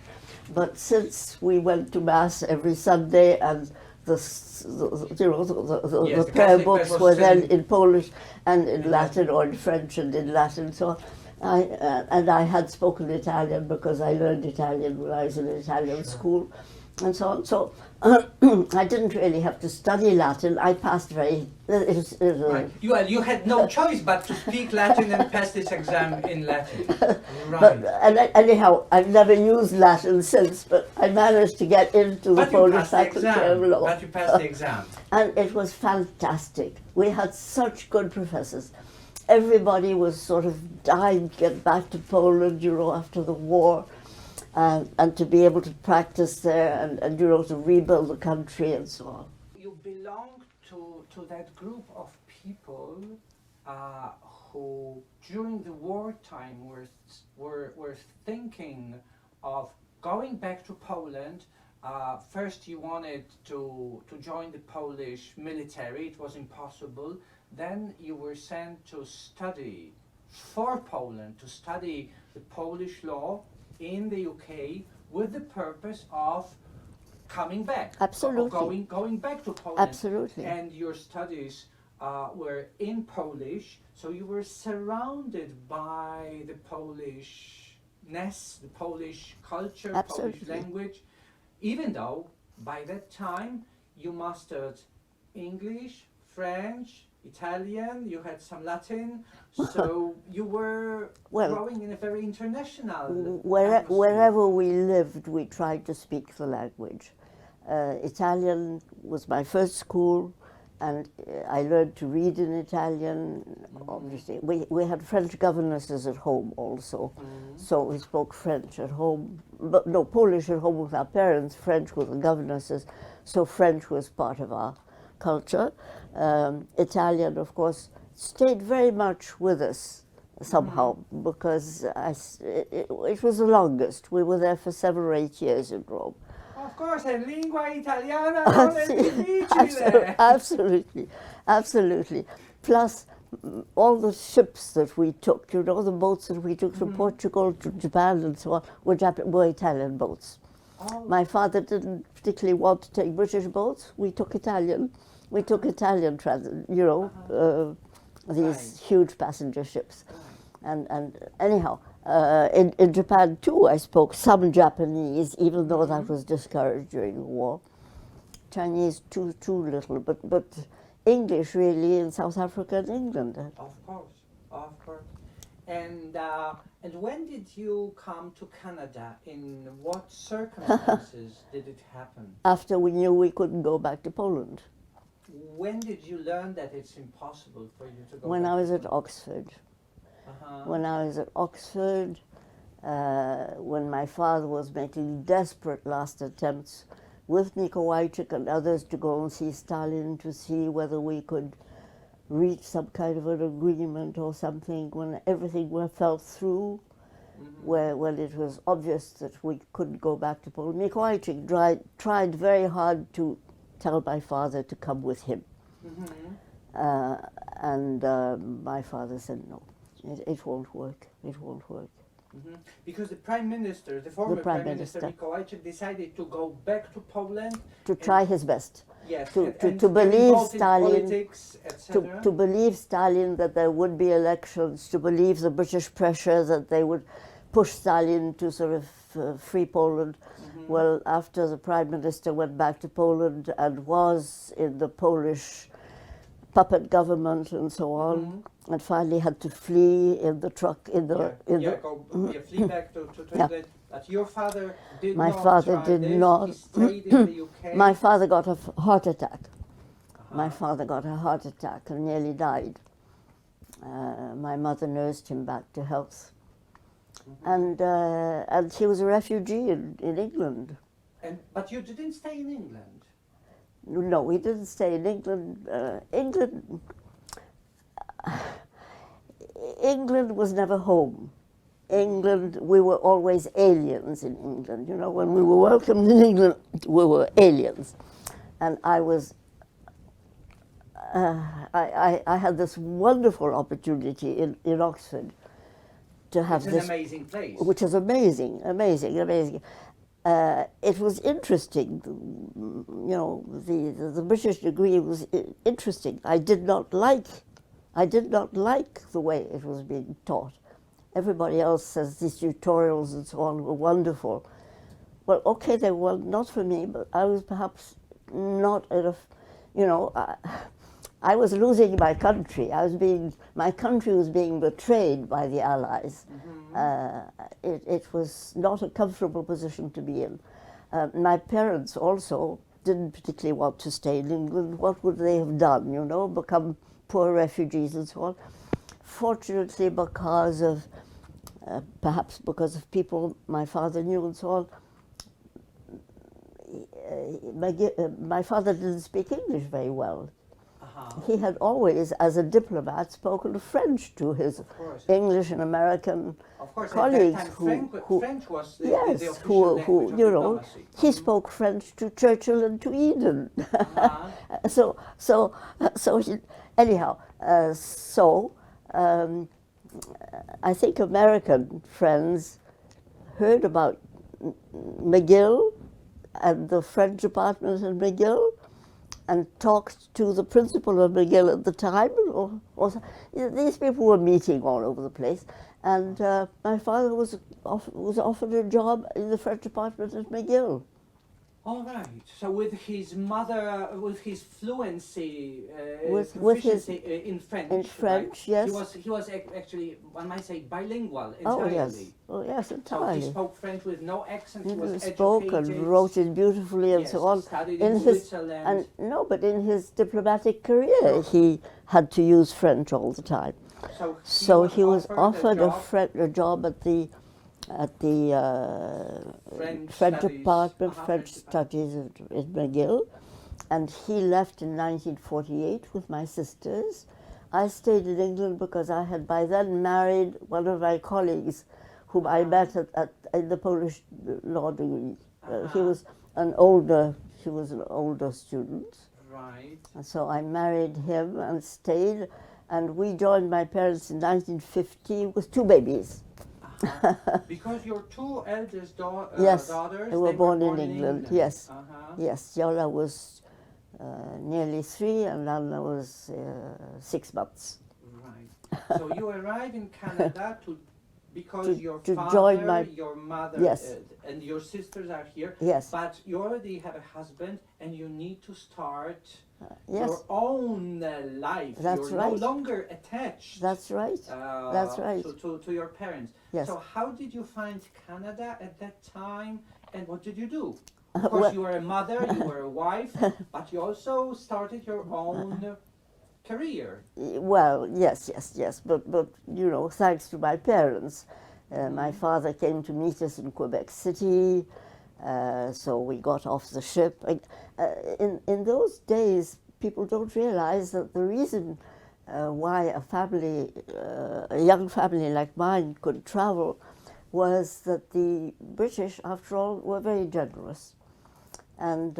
But since we went to mass every Sunday and the prayer books were then in Polish and in Latin, or in French and in Latin. So I had spoken Italian because I learned Italian when I was in Italian school, and so on. So I didn't really have to study Latin. I passed very. Right. You had no choice but to speak Latin and pass this exam in Latin. Right. But anyhow, I've never used Latin since, but I managed to get into the Polish Faculty of Law. But you passed the exam. And it was fantastic. We had such good professors. Everybody was sort of dying to get back to Poland, after the war. And to be able to practice there and to rebuild the country and so on. You belong to that group of people who during the wartime were thinking of going back to Poland. First you wanted to join the Polish military, it was impossible. Then you were sent to study for Poland, to study the Polish law in the UK with the purpose of coming back. Absolutely. Going back to Poland. Absolutely. And your studies were in Polish, so you were surrounded by the Polishness, the Polish culture, Absolutely. Polish language, even though by that time you mastered English, French, Italian, you had some Latin, so you were growing in a very international wherever we lived, we tried to speak the language. Italian was my first school, and I learned to read in Italian. Obviously, we had French governesses at home also, so we spoke French at home, but no, Polish at home with our parents, French with the governesses, so French was part of our culture. Italian, of course, stayed very much with us somehow, because it was the longest. We were there for 7 or 8 years in Rome. Of course, and lingua italiana non è difficile. Absolutely, absolutely. Plus, all the ships that we took, the boats that we took from Portugal to Japan and so on, were Italian boats. Oh. My father didn't particularly want to take British boats. We took Italian. We took Italian these huge passenger ships. And anyhow, in Japan too, I spoke some Japanese, even though that was discouraged during the war. Chinese too little, but English really in South Africa and England. Of course. And when did you come to Canada? In what circumstances did it happen? After we knew we couldn't go back to Poland. When did you learn that it's impossible for you to go When back I was to at Oxford. When I was at Oxford, when my father was making desperate last attempts with Mikołajczyk and others to go and see Stalin, to see whether we could reach some kind of an agreement or something, when everything fell through, when it was obvious that we couldn't go back to Poland. Mikołajczyk tried very hard to tell my father to come with him. And my father said, no, it won't work. It won't work. Because the Prime Minister, the former Prime Prime Minister Minister. Mikołajczyk, decided to go back to Poland. To try his best. Yes, To believe involved in Stalin, politics, etc. to believe Stalin that there would be elections, to believe the British pressure that they would push Stalin to sort of free Poland. Well, after the Prime Minister went back to Poland and was in the Polish puppet government and so on, and finally had to flee in the truck flee back to England. But your father did My not father try did this. not. He stayed in the UK. My father got a heart attack. My father got a heart attack and nearly died. My mother nursed him back to health. And he was a refugee in England. But you didn't stay in England. No, we didn't stay in England. England was never home. England, we were always aliens in England. You know, when we were welcomed in England, we were aliens. And I was, I had this wonderful opportunity in Oxford to have It's this. an amazing place. Which is amazing. It was interesting, you know, the British degree was interesting. I did not like the way it was being taught. Everybody else says these tutorials and so on were wonderful. Well, okay, they were not for me, but I was perhaps not I was losing my country. My country was being betrayed by the Allies. It was not a comfortable position to be in. My parents also didn't particularly want to stay in England. What would they have done, you know, become poor refugees and so on? Fortunately, perhaps because of people my father knew and so on, my father didn't speak English very well. He had always, as a diplomat, spoken French to his English and American colleagues. At that time, French was the official language of diplomacy. He spoke French to Churchill and to Eden. I think American friends heard about McGill and the French department in McGill, and talked to the principal of McGill at the time. These people were meeting all over the place, and my father was offered a job in the French department at McGill. All right. So with his fluency, proficiency in French. In French, right? yes. He was actually, one might say, bilingual entirely. Oh yes, entirely. So he spoke French with no accent. He was spoke educated. and wrote it beautifully and so on. Studied in Switzerland. But in his diplomatic career, he had to use French all the time. So he was offered a job at the French department, French studies at McGill, and he left in 1948 with my sisters. I stayed in England because I had by then married one of my colleagues whom I met in the Polish law degree. He was an older student. Right. And so I married him and stayed, and we joined my parents in 1950 with 2 babies. Because your 2 eldest yes, daughters, they were born in England. Yes, yes. Yola was nearly 3, and Lana was 6 months. Right. So you arrived in Canada because your father, join your mother, yes. And your sisters are here. Yes. But you already have a husband, and you need to start yes. your own life. That's You're right. no longer attached. That's right. That's right. To your parents. Yes. So how did you find Canada at that time, and what did you do? Of course, you were a mother, you were a wife, but you also started your own career. Well, yes. But you know, thanks to my parents, my father came to meet us in Quebec City, so we got off the ship. In those days, people don't realize that the reason why a young family like mine could travel was that the British, after all, were very generous. And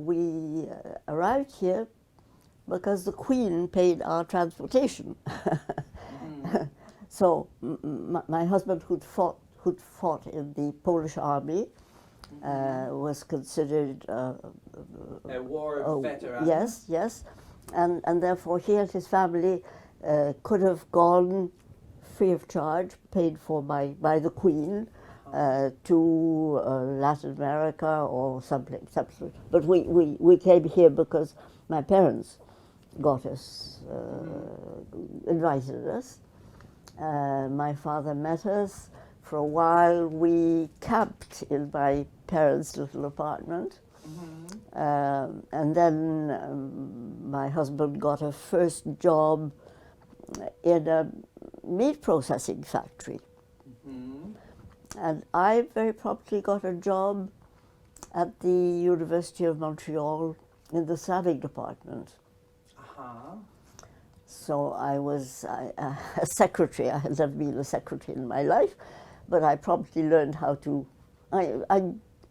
we arrived here because the Queen paid our transportation. So my husband, who'd fought in the Polish army, was considered a war veteran. Yes, yes, and therefore he and his family could have gone free of charge, paid for by the Queen, to Latin America or someplace. But we came here because my parents got us, invited us. My father met us. For a while we camped in my parents' little apartment. And then my husband got a first job in a meat processing factory. And I very promptly got a job at the University of Montreal in the Slavic department. So I was a secretary. I had never been a secretary in my life, but I promptly learned how to. I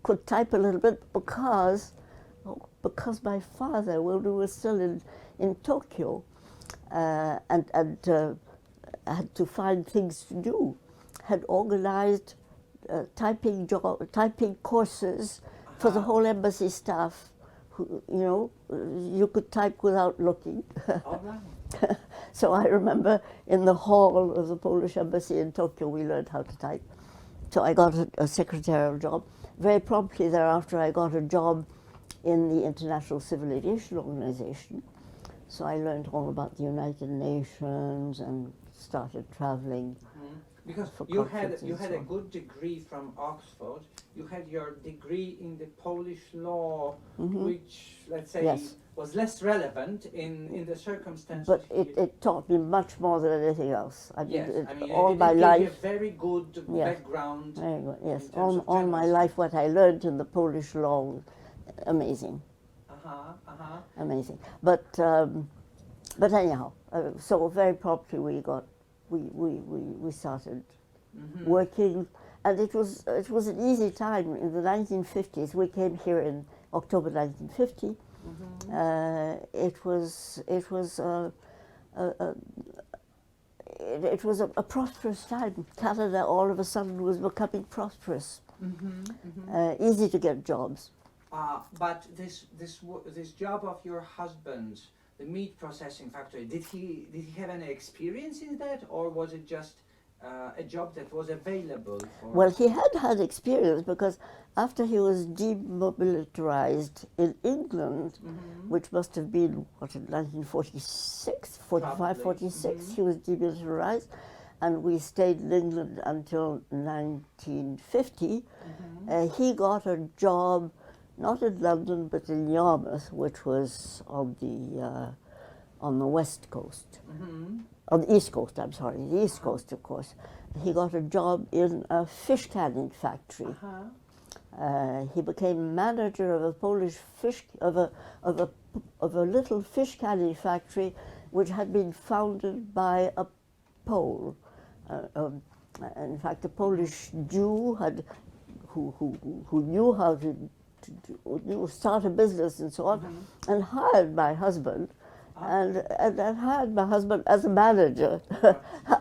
could type a little bit because my father, when we were still in Tokyo, and had to find things to do, had organized typing courses for the whole embassy staff. You could type without looking. All right. So I remember in the hall of the Polish embassy in Tokyo, we learned how to type. So I got a secretarial job. Very promptly thereafter, I got a job in the International Civil Aviation Organization. So I learned all about the United Nations and started traveling. Because you had a good degree from Oxford. You had your degree in the Polish law, which, let's say, was less relevant in the circumstances. But it taught me much more than anything else. All my life, gave you a very good background. Very good. Yes, all my life, what I learned in the Polish law, amazing. Amazing. But anyhow, so very promptly we started working, and it was an easy time. In the 1950s, we came here in October 1950. It was a prosperous time. Canada all of a sudden was becoming prosperous. Easy to get jobs. But this job of your husband, the meat processing factory, did he have any experience in that, or was it just a job that was available for? Well, he had experience, because after he was demilitarized in England, which must have been, what, in 1946, 45, 46, he was demilitarized, and we stayed in England until 1950. He got a job not in London, but in Yarmouth, which was on the west coast, on the east coast. I'm sorry, the east coast, of course. He got a job in a fish canning factory. He became manager of a Polish of a little fish canning factory, which had been founded by a Pole. In fact, a Polish Jew who knew how to start a business and so on, and hired my husband, and hired my husband as a manager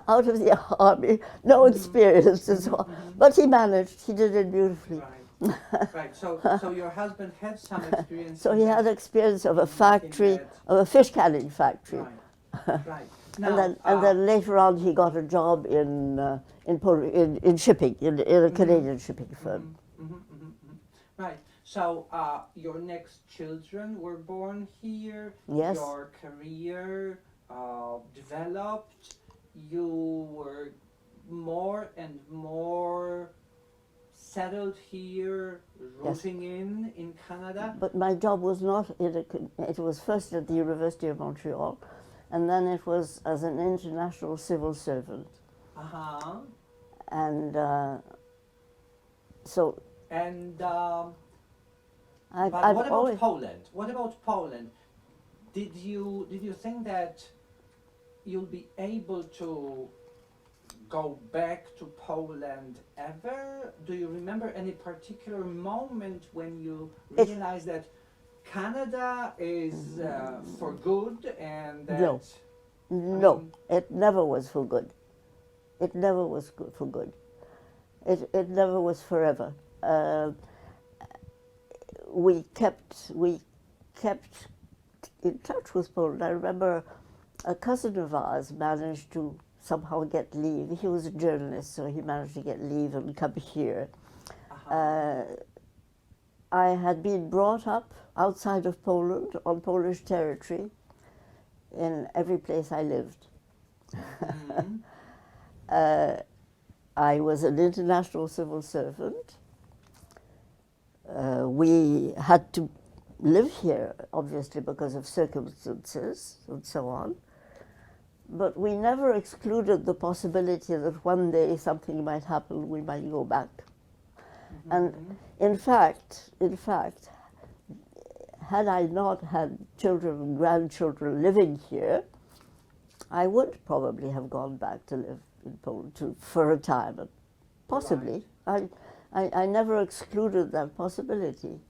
out of the army, no experience and so on. But he managed, he did it beautifully. Right. So your husband had some experience. So he had experience of a factory, of a fish canning factory. Right. Now, and then later on he got a job in shipping, in a Canadian shipping firm. Right. So your next children were born here. Yes. Your career developed. You were more and more settled here, rooting in Canada. But my job was not it was first at the University of Montreal, and then it was as an international civil servant. And so. And. But what about Poland? What about Poland? Did you think that you'll be able to go back to Poland ever? Do you remember any particular moment when you realized that Canada is for good and that... No, it never was for good. It never was good for good. It never was forever. We kept in touch with Poland. I remember a cousin of ours managed to somehow get leave. He was a journalist, so he managed to get leave and come here. I had been brought up outside of Poland on Polish territory in every place I lived. I was an international civil servant. We had to live here, obviously, because of circumstances and so on. But we never excluded the possibility that one day something might happen, we might go back. And in fact, had I not had children and grandchildren living here, I would probably have gone back to live in Poland for retirement, possibly. Right. I never excluded that possibility.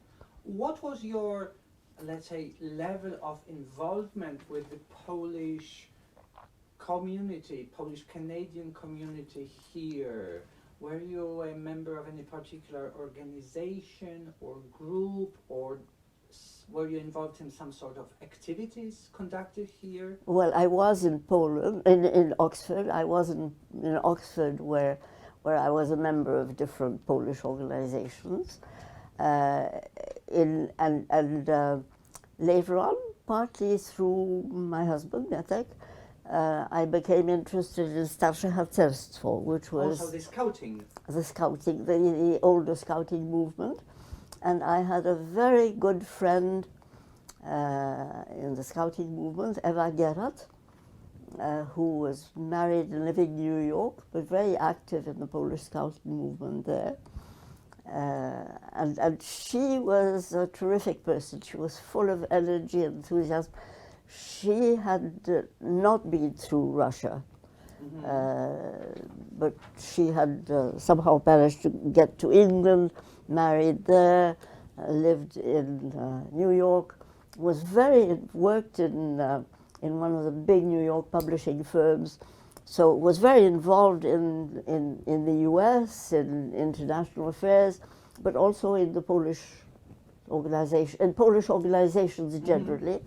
What was your, let's say, level of involvement with the Polish community, Polish-Canadian community here? Were you a member of any particular organization or group, or were you involved in some sort of activities conducted here? Well, I was in Poland, in Oxford. I was in Oxford where I was a member of different Polish organizations. Later on, partly through my husband, Jacek, I became interested in starsze harcerstwo, which was also the scouting, the older scouting movement. And I had a very good friend in the scouting movement, Eva Gerard, who was married and living in New York, but very active in the Polish scouting movement there. And she was a terrific person. She was full of energy and enthusiasm. She had not been through Russia, but she had somehow managed to get to England, married there, lived in New York, worked in one of the big New York publishing firms, so was very involved in the US, in international affairs, but also in the Polish organization, and Polish organizations generally,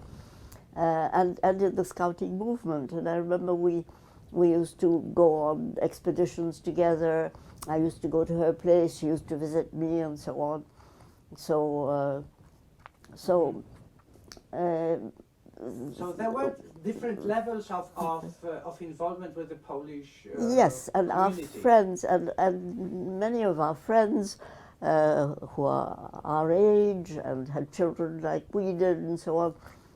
and in the scouting movement. And I remember we used to go on expeditions together. I used to go to her place, she used to visit me, and so on. So there were different levels of involvement with the Polish yes, and community. our friends, and many of our friends who are our age and had children like we did and so on,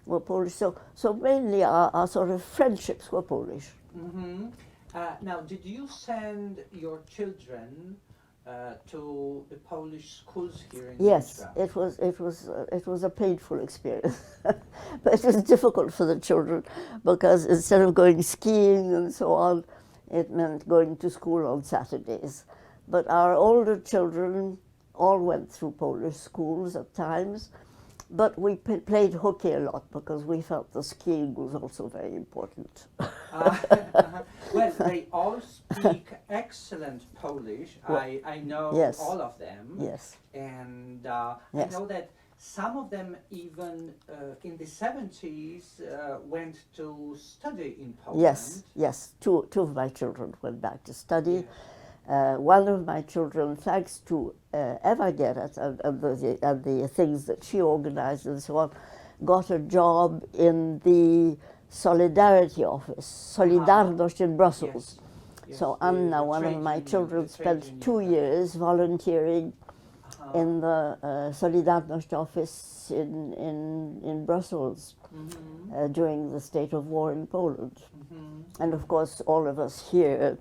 were Polish. So mainly our sort of friendships were Polish. Now, did you send your children to the Polish schools here in Yes, Montreal? it was a painful experience, but it was difficult for the children because instead of going skiing and so on, it meant going to school on Saturdays. But our older children all went through Polish schools at times, but we played hockey a lot because we felt the skiing was also very important. Well, they all speak excellent Polish. Well, I know yes. all of them. Yes. And Yes. I know that some of them even in the 70s went to study in Poland. Yes. Two of my children went back to study. One of my children, thanks to Eva Gerard and the things that she organized and so on, got a job in the Solidarity office, Solidarność in Brussels. Yes, So Anna, one of my children, spent 2 years volunteering in the Solidarność office in Brussels during the state of war in Poland. And of course, all of us here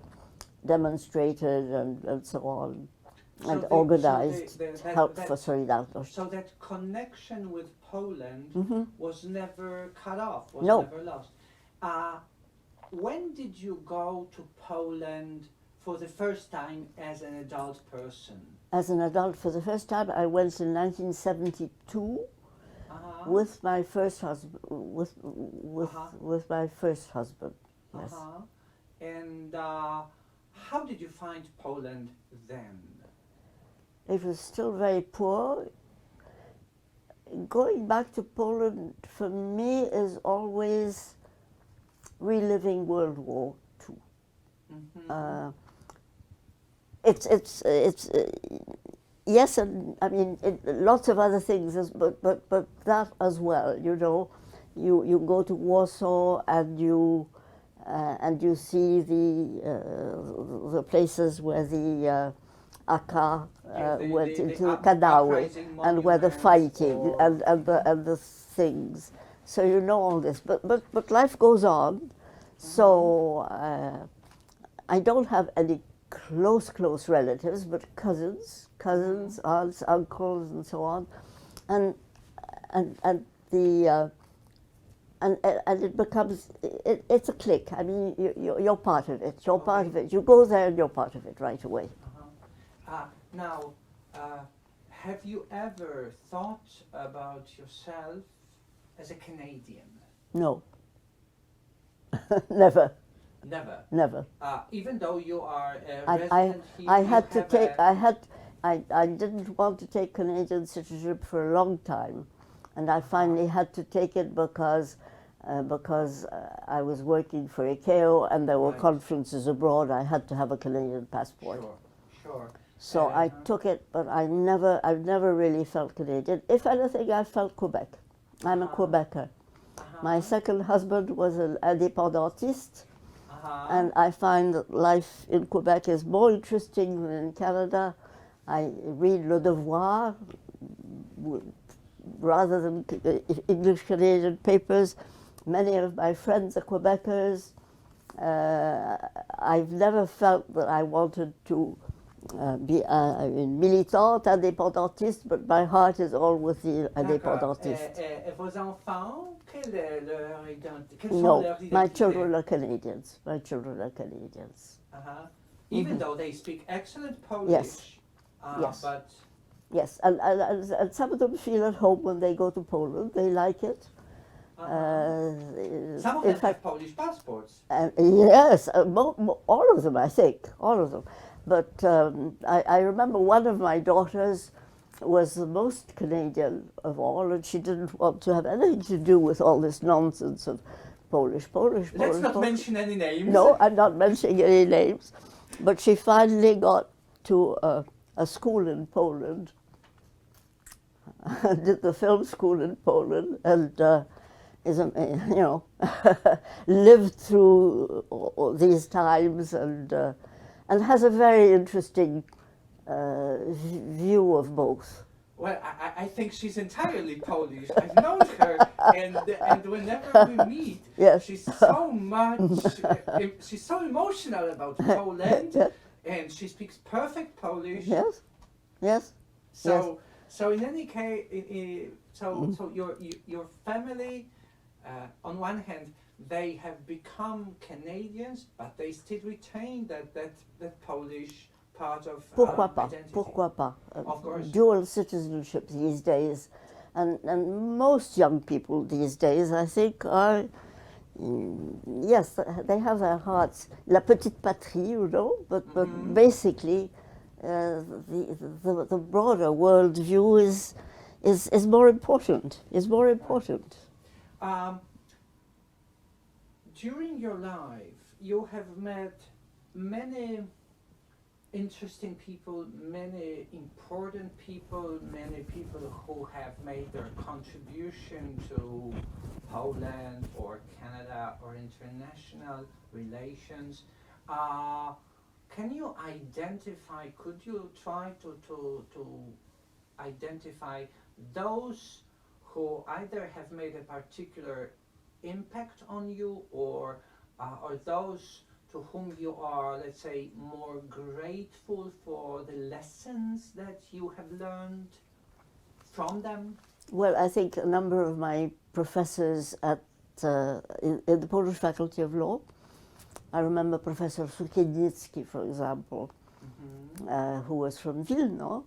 demonstrated and so on, and organized help for Solidarność. So that connection with Poland was never cut off, was No. never lost. When did you go to Poland for the first time as an adult person? As an adult, for the first time, I went in 1972 with my first husband. With my first husband. Yes. And How did you find Poland then? It was still very poor. Going back to Poland for me is always reliving World War II. Mm-hmm. It's yes, and I mean lots of other things, but that as well. You know, you go to Warsaw and you see the places where the AK went into Kadały and where the fighting and the things. So you know all this, but life goes on. Mm-hmm. So I don't have any close relatives, but cousins, aunts, uncles, and so on, and it becomes it's a clique. I mean, you're part of it. You're part of it. You go there and you're part of it right away. Now, have you ever thought about yourself as a Canadian? No. Never. Never. Never. Even though you are a resident here, I didn't want to take Canadian citizenship for a long time, and I finally had to take it because I was working for ICAO and there were conferences abroad. I had to have a Canadian passport. Sure. So I took it, but I've never really felt Canadian. If anything, I felt Quebec. I'm a Quebecer. My second husband was an indépendantiste, and I find that life in Quebec is more interesting than in Canada. I read Le Devoir rather than English Canadian papers. Many of my friends are Quebecers. I've never felt that I wanted to be militant, indépendantiste, but my heart is all with the indépendantistes. Vos enfants, quelle est leur identité? No, my children are Canadians. My children are Canadians. Even though they speak excellent Polish. Yes. Yes. But yes, and some of them feel at home when they go to Poland. They like it. Some of them have Polish passports. Yes, all of them, I think, all of them. But I remember one of my daughters was the most Canadian of all, and she didn't want to have anything to do with all this nonsense of Polish. Let's not mention any names. No, I'm not mentioning any names. But she finally got to a school in Poland, did the film school in Poland, and lived through all these times and has a very interesting view of both. Well, I think she's entirely Polish. I've known her, and whenever we meet, yes. she's so emotional about Poland, yes. And she speaks perfect Polish. Yes, yes. So in any case, so your family, on one hand, they have become Canadians, but they still retain that Polish part of identity. Pourquoi pas? Of course. Dual citizenship these days, and most young people these days, I think, are yes, they have their hearts. La petite patrie, you know, but basically, the broader world view is more important. Is more important. During your life, you have met many interesting people, many important people, many people who have made their contribution to Poland or Canada or international relations. Can you identify, could you try to identify those who either have made a particular impact on you or those to whom you are, let's say, more grateful for the lessons that you have learned from them? Well, I think a number of my professors in the Polish Faculty of Law. I remember Professor Szyszczyński, for example, who was from Wilno,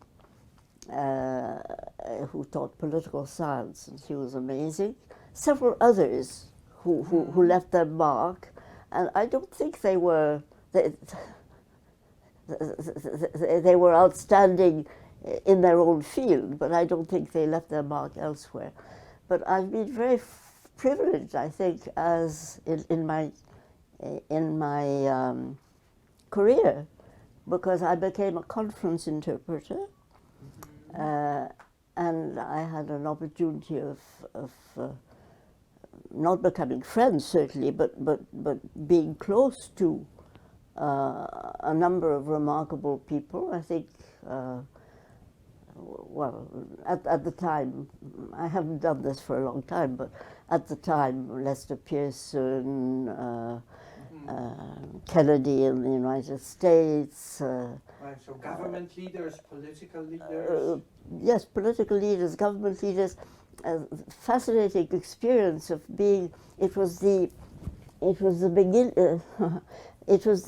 who taught political science, and he was amazing. Several others who left their mark, and I don't think they were. they were outstanding in their own field, but I don't think they left their mark elsewhere. But I've been very privileged, I think, as in my career, because I became a conference interpreter, and I had an opportunity of not becoming friends, certainly, but being close to a number of remarkable people. I think, well, at the time, I haven't done this for a long time, but at the time, Lester Pearson, Kennedy in the United States. Right, so government leaders, political leaders? Yes, political leaders, government leaders. Fascinating experience of being. It was the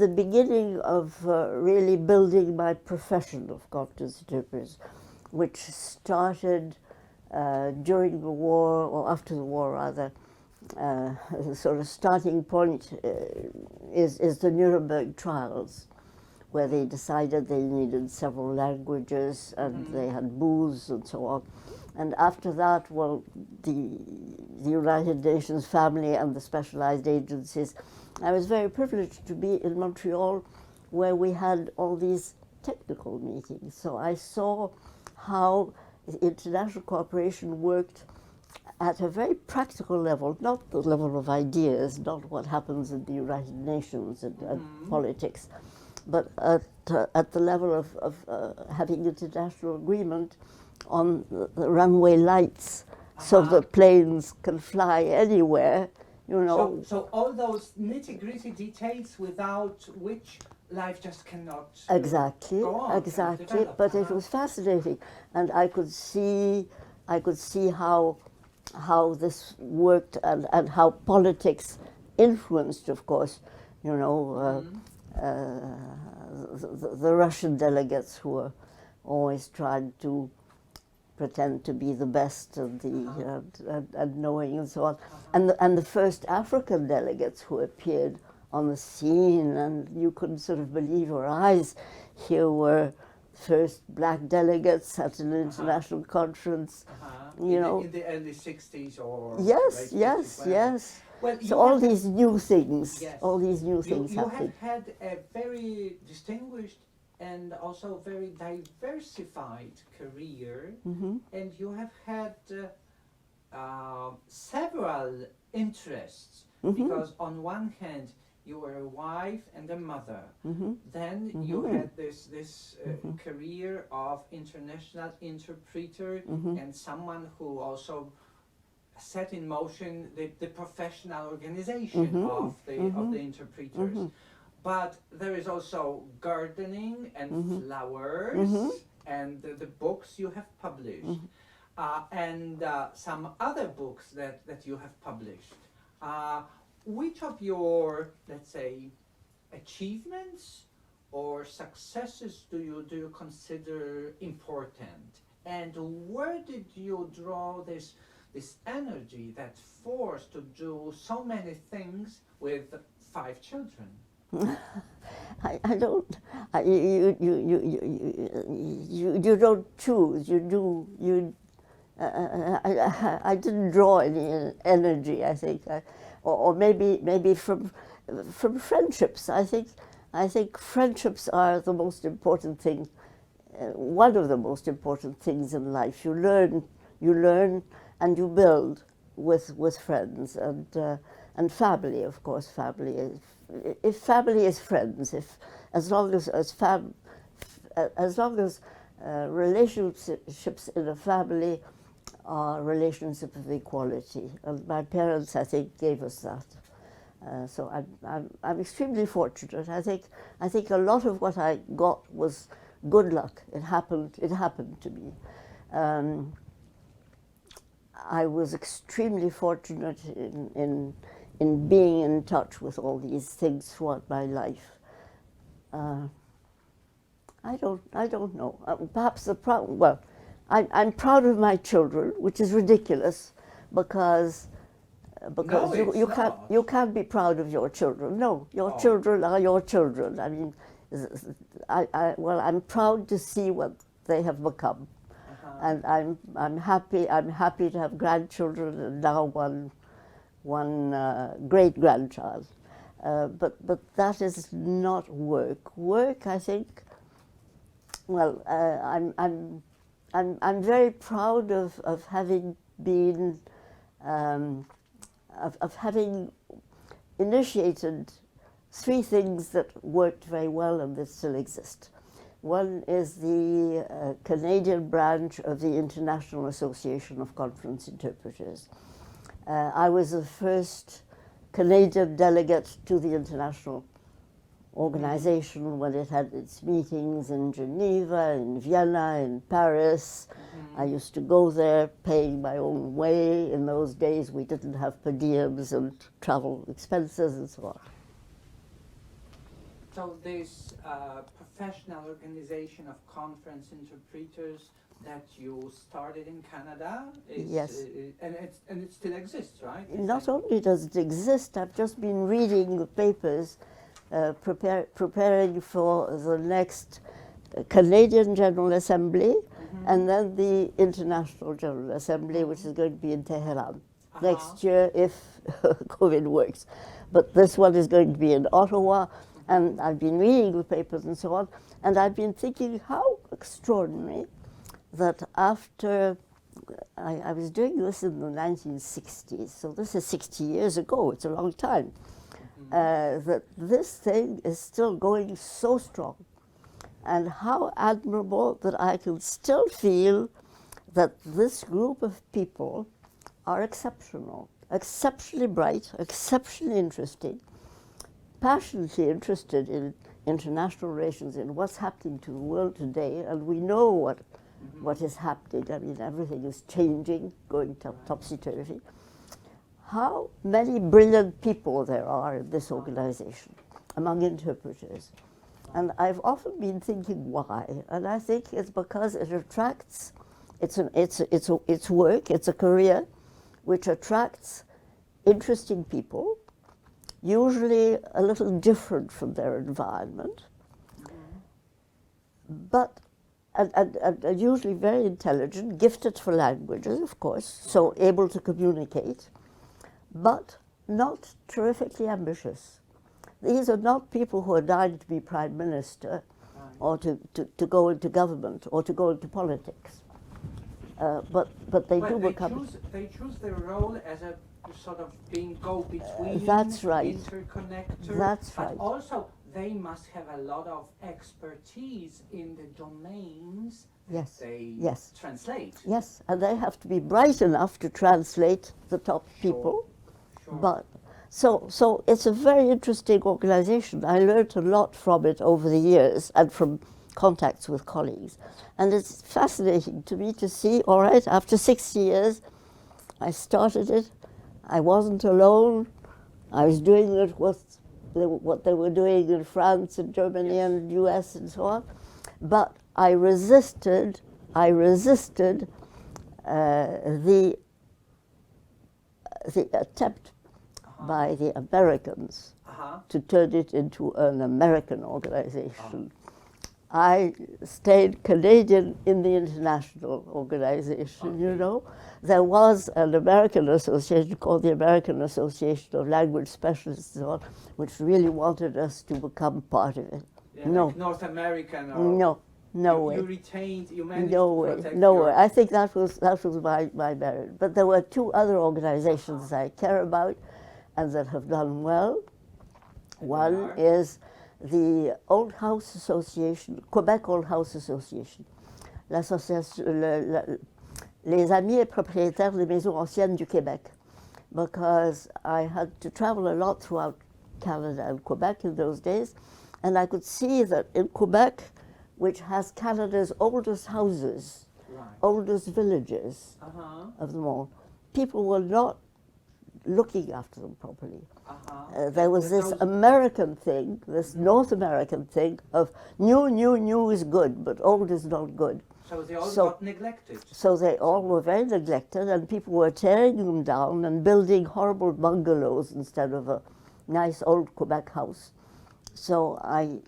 beginning of really building my profession of conference interpreters, which started during the war, or after the war rather. The sort of starting point is the Nuremberg trials, where they decided they needed several languages and they had booths and so on. And after that, well, the United Nations family and the specialized agencies, I was very privileged to be in Montreal, where we had all these technical meetings. So I saw how international cooperation worked at a very practical level, not the level of ideas, not what happens in the United Nations and politics, but at the level of having international agreement on the runway lights, so the planes can fly anywhere, you know. So all those nitty-gritty details without which life just cannot exactly, go on. Exactly, but it was fascinating, and I could see how this worked and how politics influenced, of course, you know, the Russian delegates who were always trying to pretend to be the best and and knowing and so on, and the first African delegates who appeared on the scene, and you couldn't sort of believe your eyes. Here were first black delegates at an international conference, you know. In the early 60s or yes, late yes, 50s, yes. Well, so all these new things, yes. all these new things you happened. have had a very distinguished and also very diversified career, and you have had several interests, because on one hand you were a wife and a mother, then you had this career of international interpreter and someone who also set in motion the professional organization of the interpreters. But there is also gardening and flowers and the books you have published, and some other books that you have published. Which of your, let's say, achievements or successes do you consider important? And where did you draw this energy, that force to do so many things with 5 children? I don't. You don't choose. You do. I didn't draw any energy. I think, or maybe from friendships. I think friendships are the most important thing. One of the most important things in life. You learn, and you build with friends and family. Of course, family is. If family is friends, as long as relationships in a family are relationships of equality, and my parents, I think, gave us that. So I'm extremely fortunate. I think a lot of what I got was good luck. It happened to me. I was extremely fortunate in being in touch with all these things throughout my life. I don't know. Perhaps I'm proud of my children, which is ridiculous, because No, you can't be proud of your children. No, your children are your children. I mean, well, I'm proud to see what they have become, and I'm happy to have grandchildren and now one great grandchild. But that is not work. Work, I think. Well, I'm very proud of having been of having initiated three things that worked very well and that still exist. One is the Canadian branch of the International Association of Conference Interpreters. I was the first Canadian delegate to the international organization when it had its meetings in Geneva, in Vienna, in Paris. I used to go there paying my own way. In those days we didn't have per diems and travel expenses and so on. So this professional organization of conference interpreters that you started in Canada, yes, and it still exists, right? Not only does it exist, I've just been reading the papers, preparing for the next Canadian General Assembly, and then the International General Assembly, which is going to be in Tehran next year if COVID works. But this one is going to be in Ottawa. And I've been reading the papers and so on, and I've been thinking how extraordinary that after, I was doing this in the 1960s, so this is 60 years ago, it's a long time, that this thing is still going so strong, and how admirable that I can still feel that this group of people are exceptional, exceptionally bright, exceptionally interesting, passionately interested in international relations, in what's happening to the world today, and we know what is happening. I mean, everything is changing, going topsy-turvy. How many brilliant people there are in this organization among interpreters. And I've often been thinking why, and I think it's because it attracts, it's work, it's a career which attracts interesting people, usually a little different from their environment, but and usually very intelligent, gifted for languages, of course, so able to communicate, but not terrifically ambitious. These are not people who are dying to be prime minister or to go into government or to go into politics. But they do become... They choose their role as a sort of being go-between, that's right, interconnector. That's right. But also, they must have a lot of expertise in the domains yes. they yes. translate. Yes, and they have to be bright enough to translate the top people. Sure. But so it's a very interesting organization. I learned a lot from it over the years and from contacts with colleagues. And it's fascinating to me to see, all right, after 60 years, I started it. I wasn't alone. I was doing it with what they were doing in France and Germany and the US and so on. But I resisted the attempt by the Americans to turn it into an American organization. I stayed Canadian in the international organization, you know. There was an American association called the American Association of Language Specialists, which really wanted us to become part of it. Yeah, no. Like North American or... No way. You managed no to way, protect no your... way. I think that was my merit. But there were two other organizations I care about and that have done well. One is the Old House Association, Quebec Old House Association, les amis et propriétaires des maisons anciennes du Québec, because I had to travel a lot throughout Canada and Quebec in those days, and I could see that in Quebec, which has Canada's oldest houses, oldest villages of them all, people were not looking after them properly. There was this American thing, this North American thing of new is good, but old is not good. So they all got neglected. So they all were very neglected, and people were tearing them down and building horrible bungalows instead of a nice old Quebec house. So I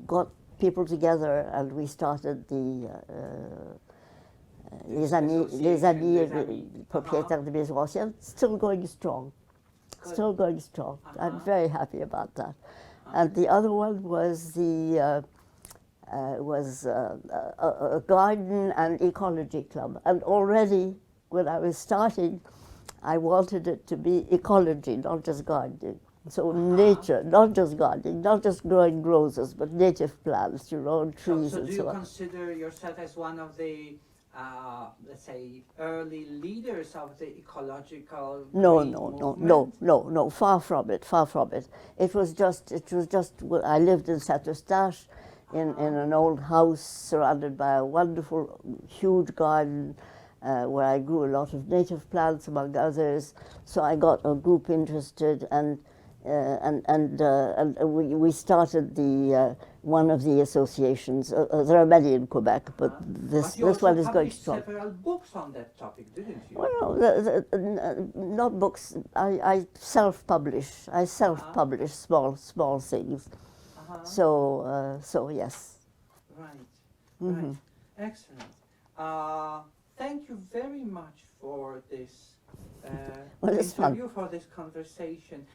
got people together and we started the les amis propriétaires de maisons anciennes, still going strong. Good. Still going strong. I'm very happy about that. Uh-huh. And the other one was the a garden and ecology club. And already when I was starting, I wanted it to be ecology, not just gardening. So nature, not just gardening, not just growing roses, but native plants, your own trees So and do so you on. consider yourself as one of the, let's say, early leaders of the ecological No, green no, movement? no, far from it, far from it. It was just, well, I lived in Saint-Eustache in an old house surrounded by a wonderful, huge garden where I grew a lot of native plants, among others. So I got a group interested, and we started the one of the associations. There are many in Quebec, but this one is going strong. You several books on that topic, didn't you? Well, no, not books. I self-publish. I self-publish small things. So yes. Right. Mm-hmm. Right. Excellent. Thank you very much for this Well, it's fun. interview, for this conversation.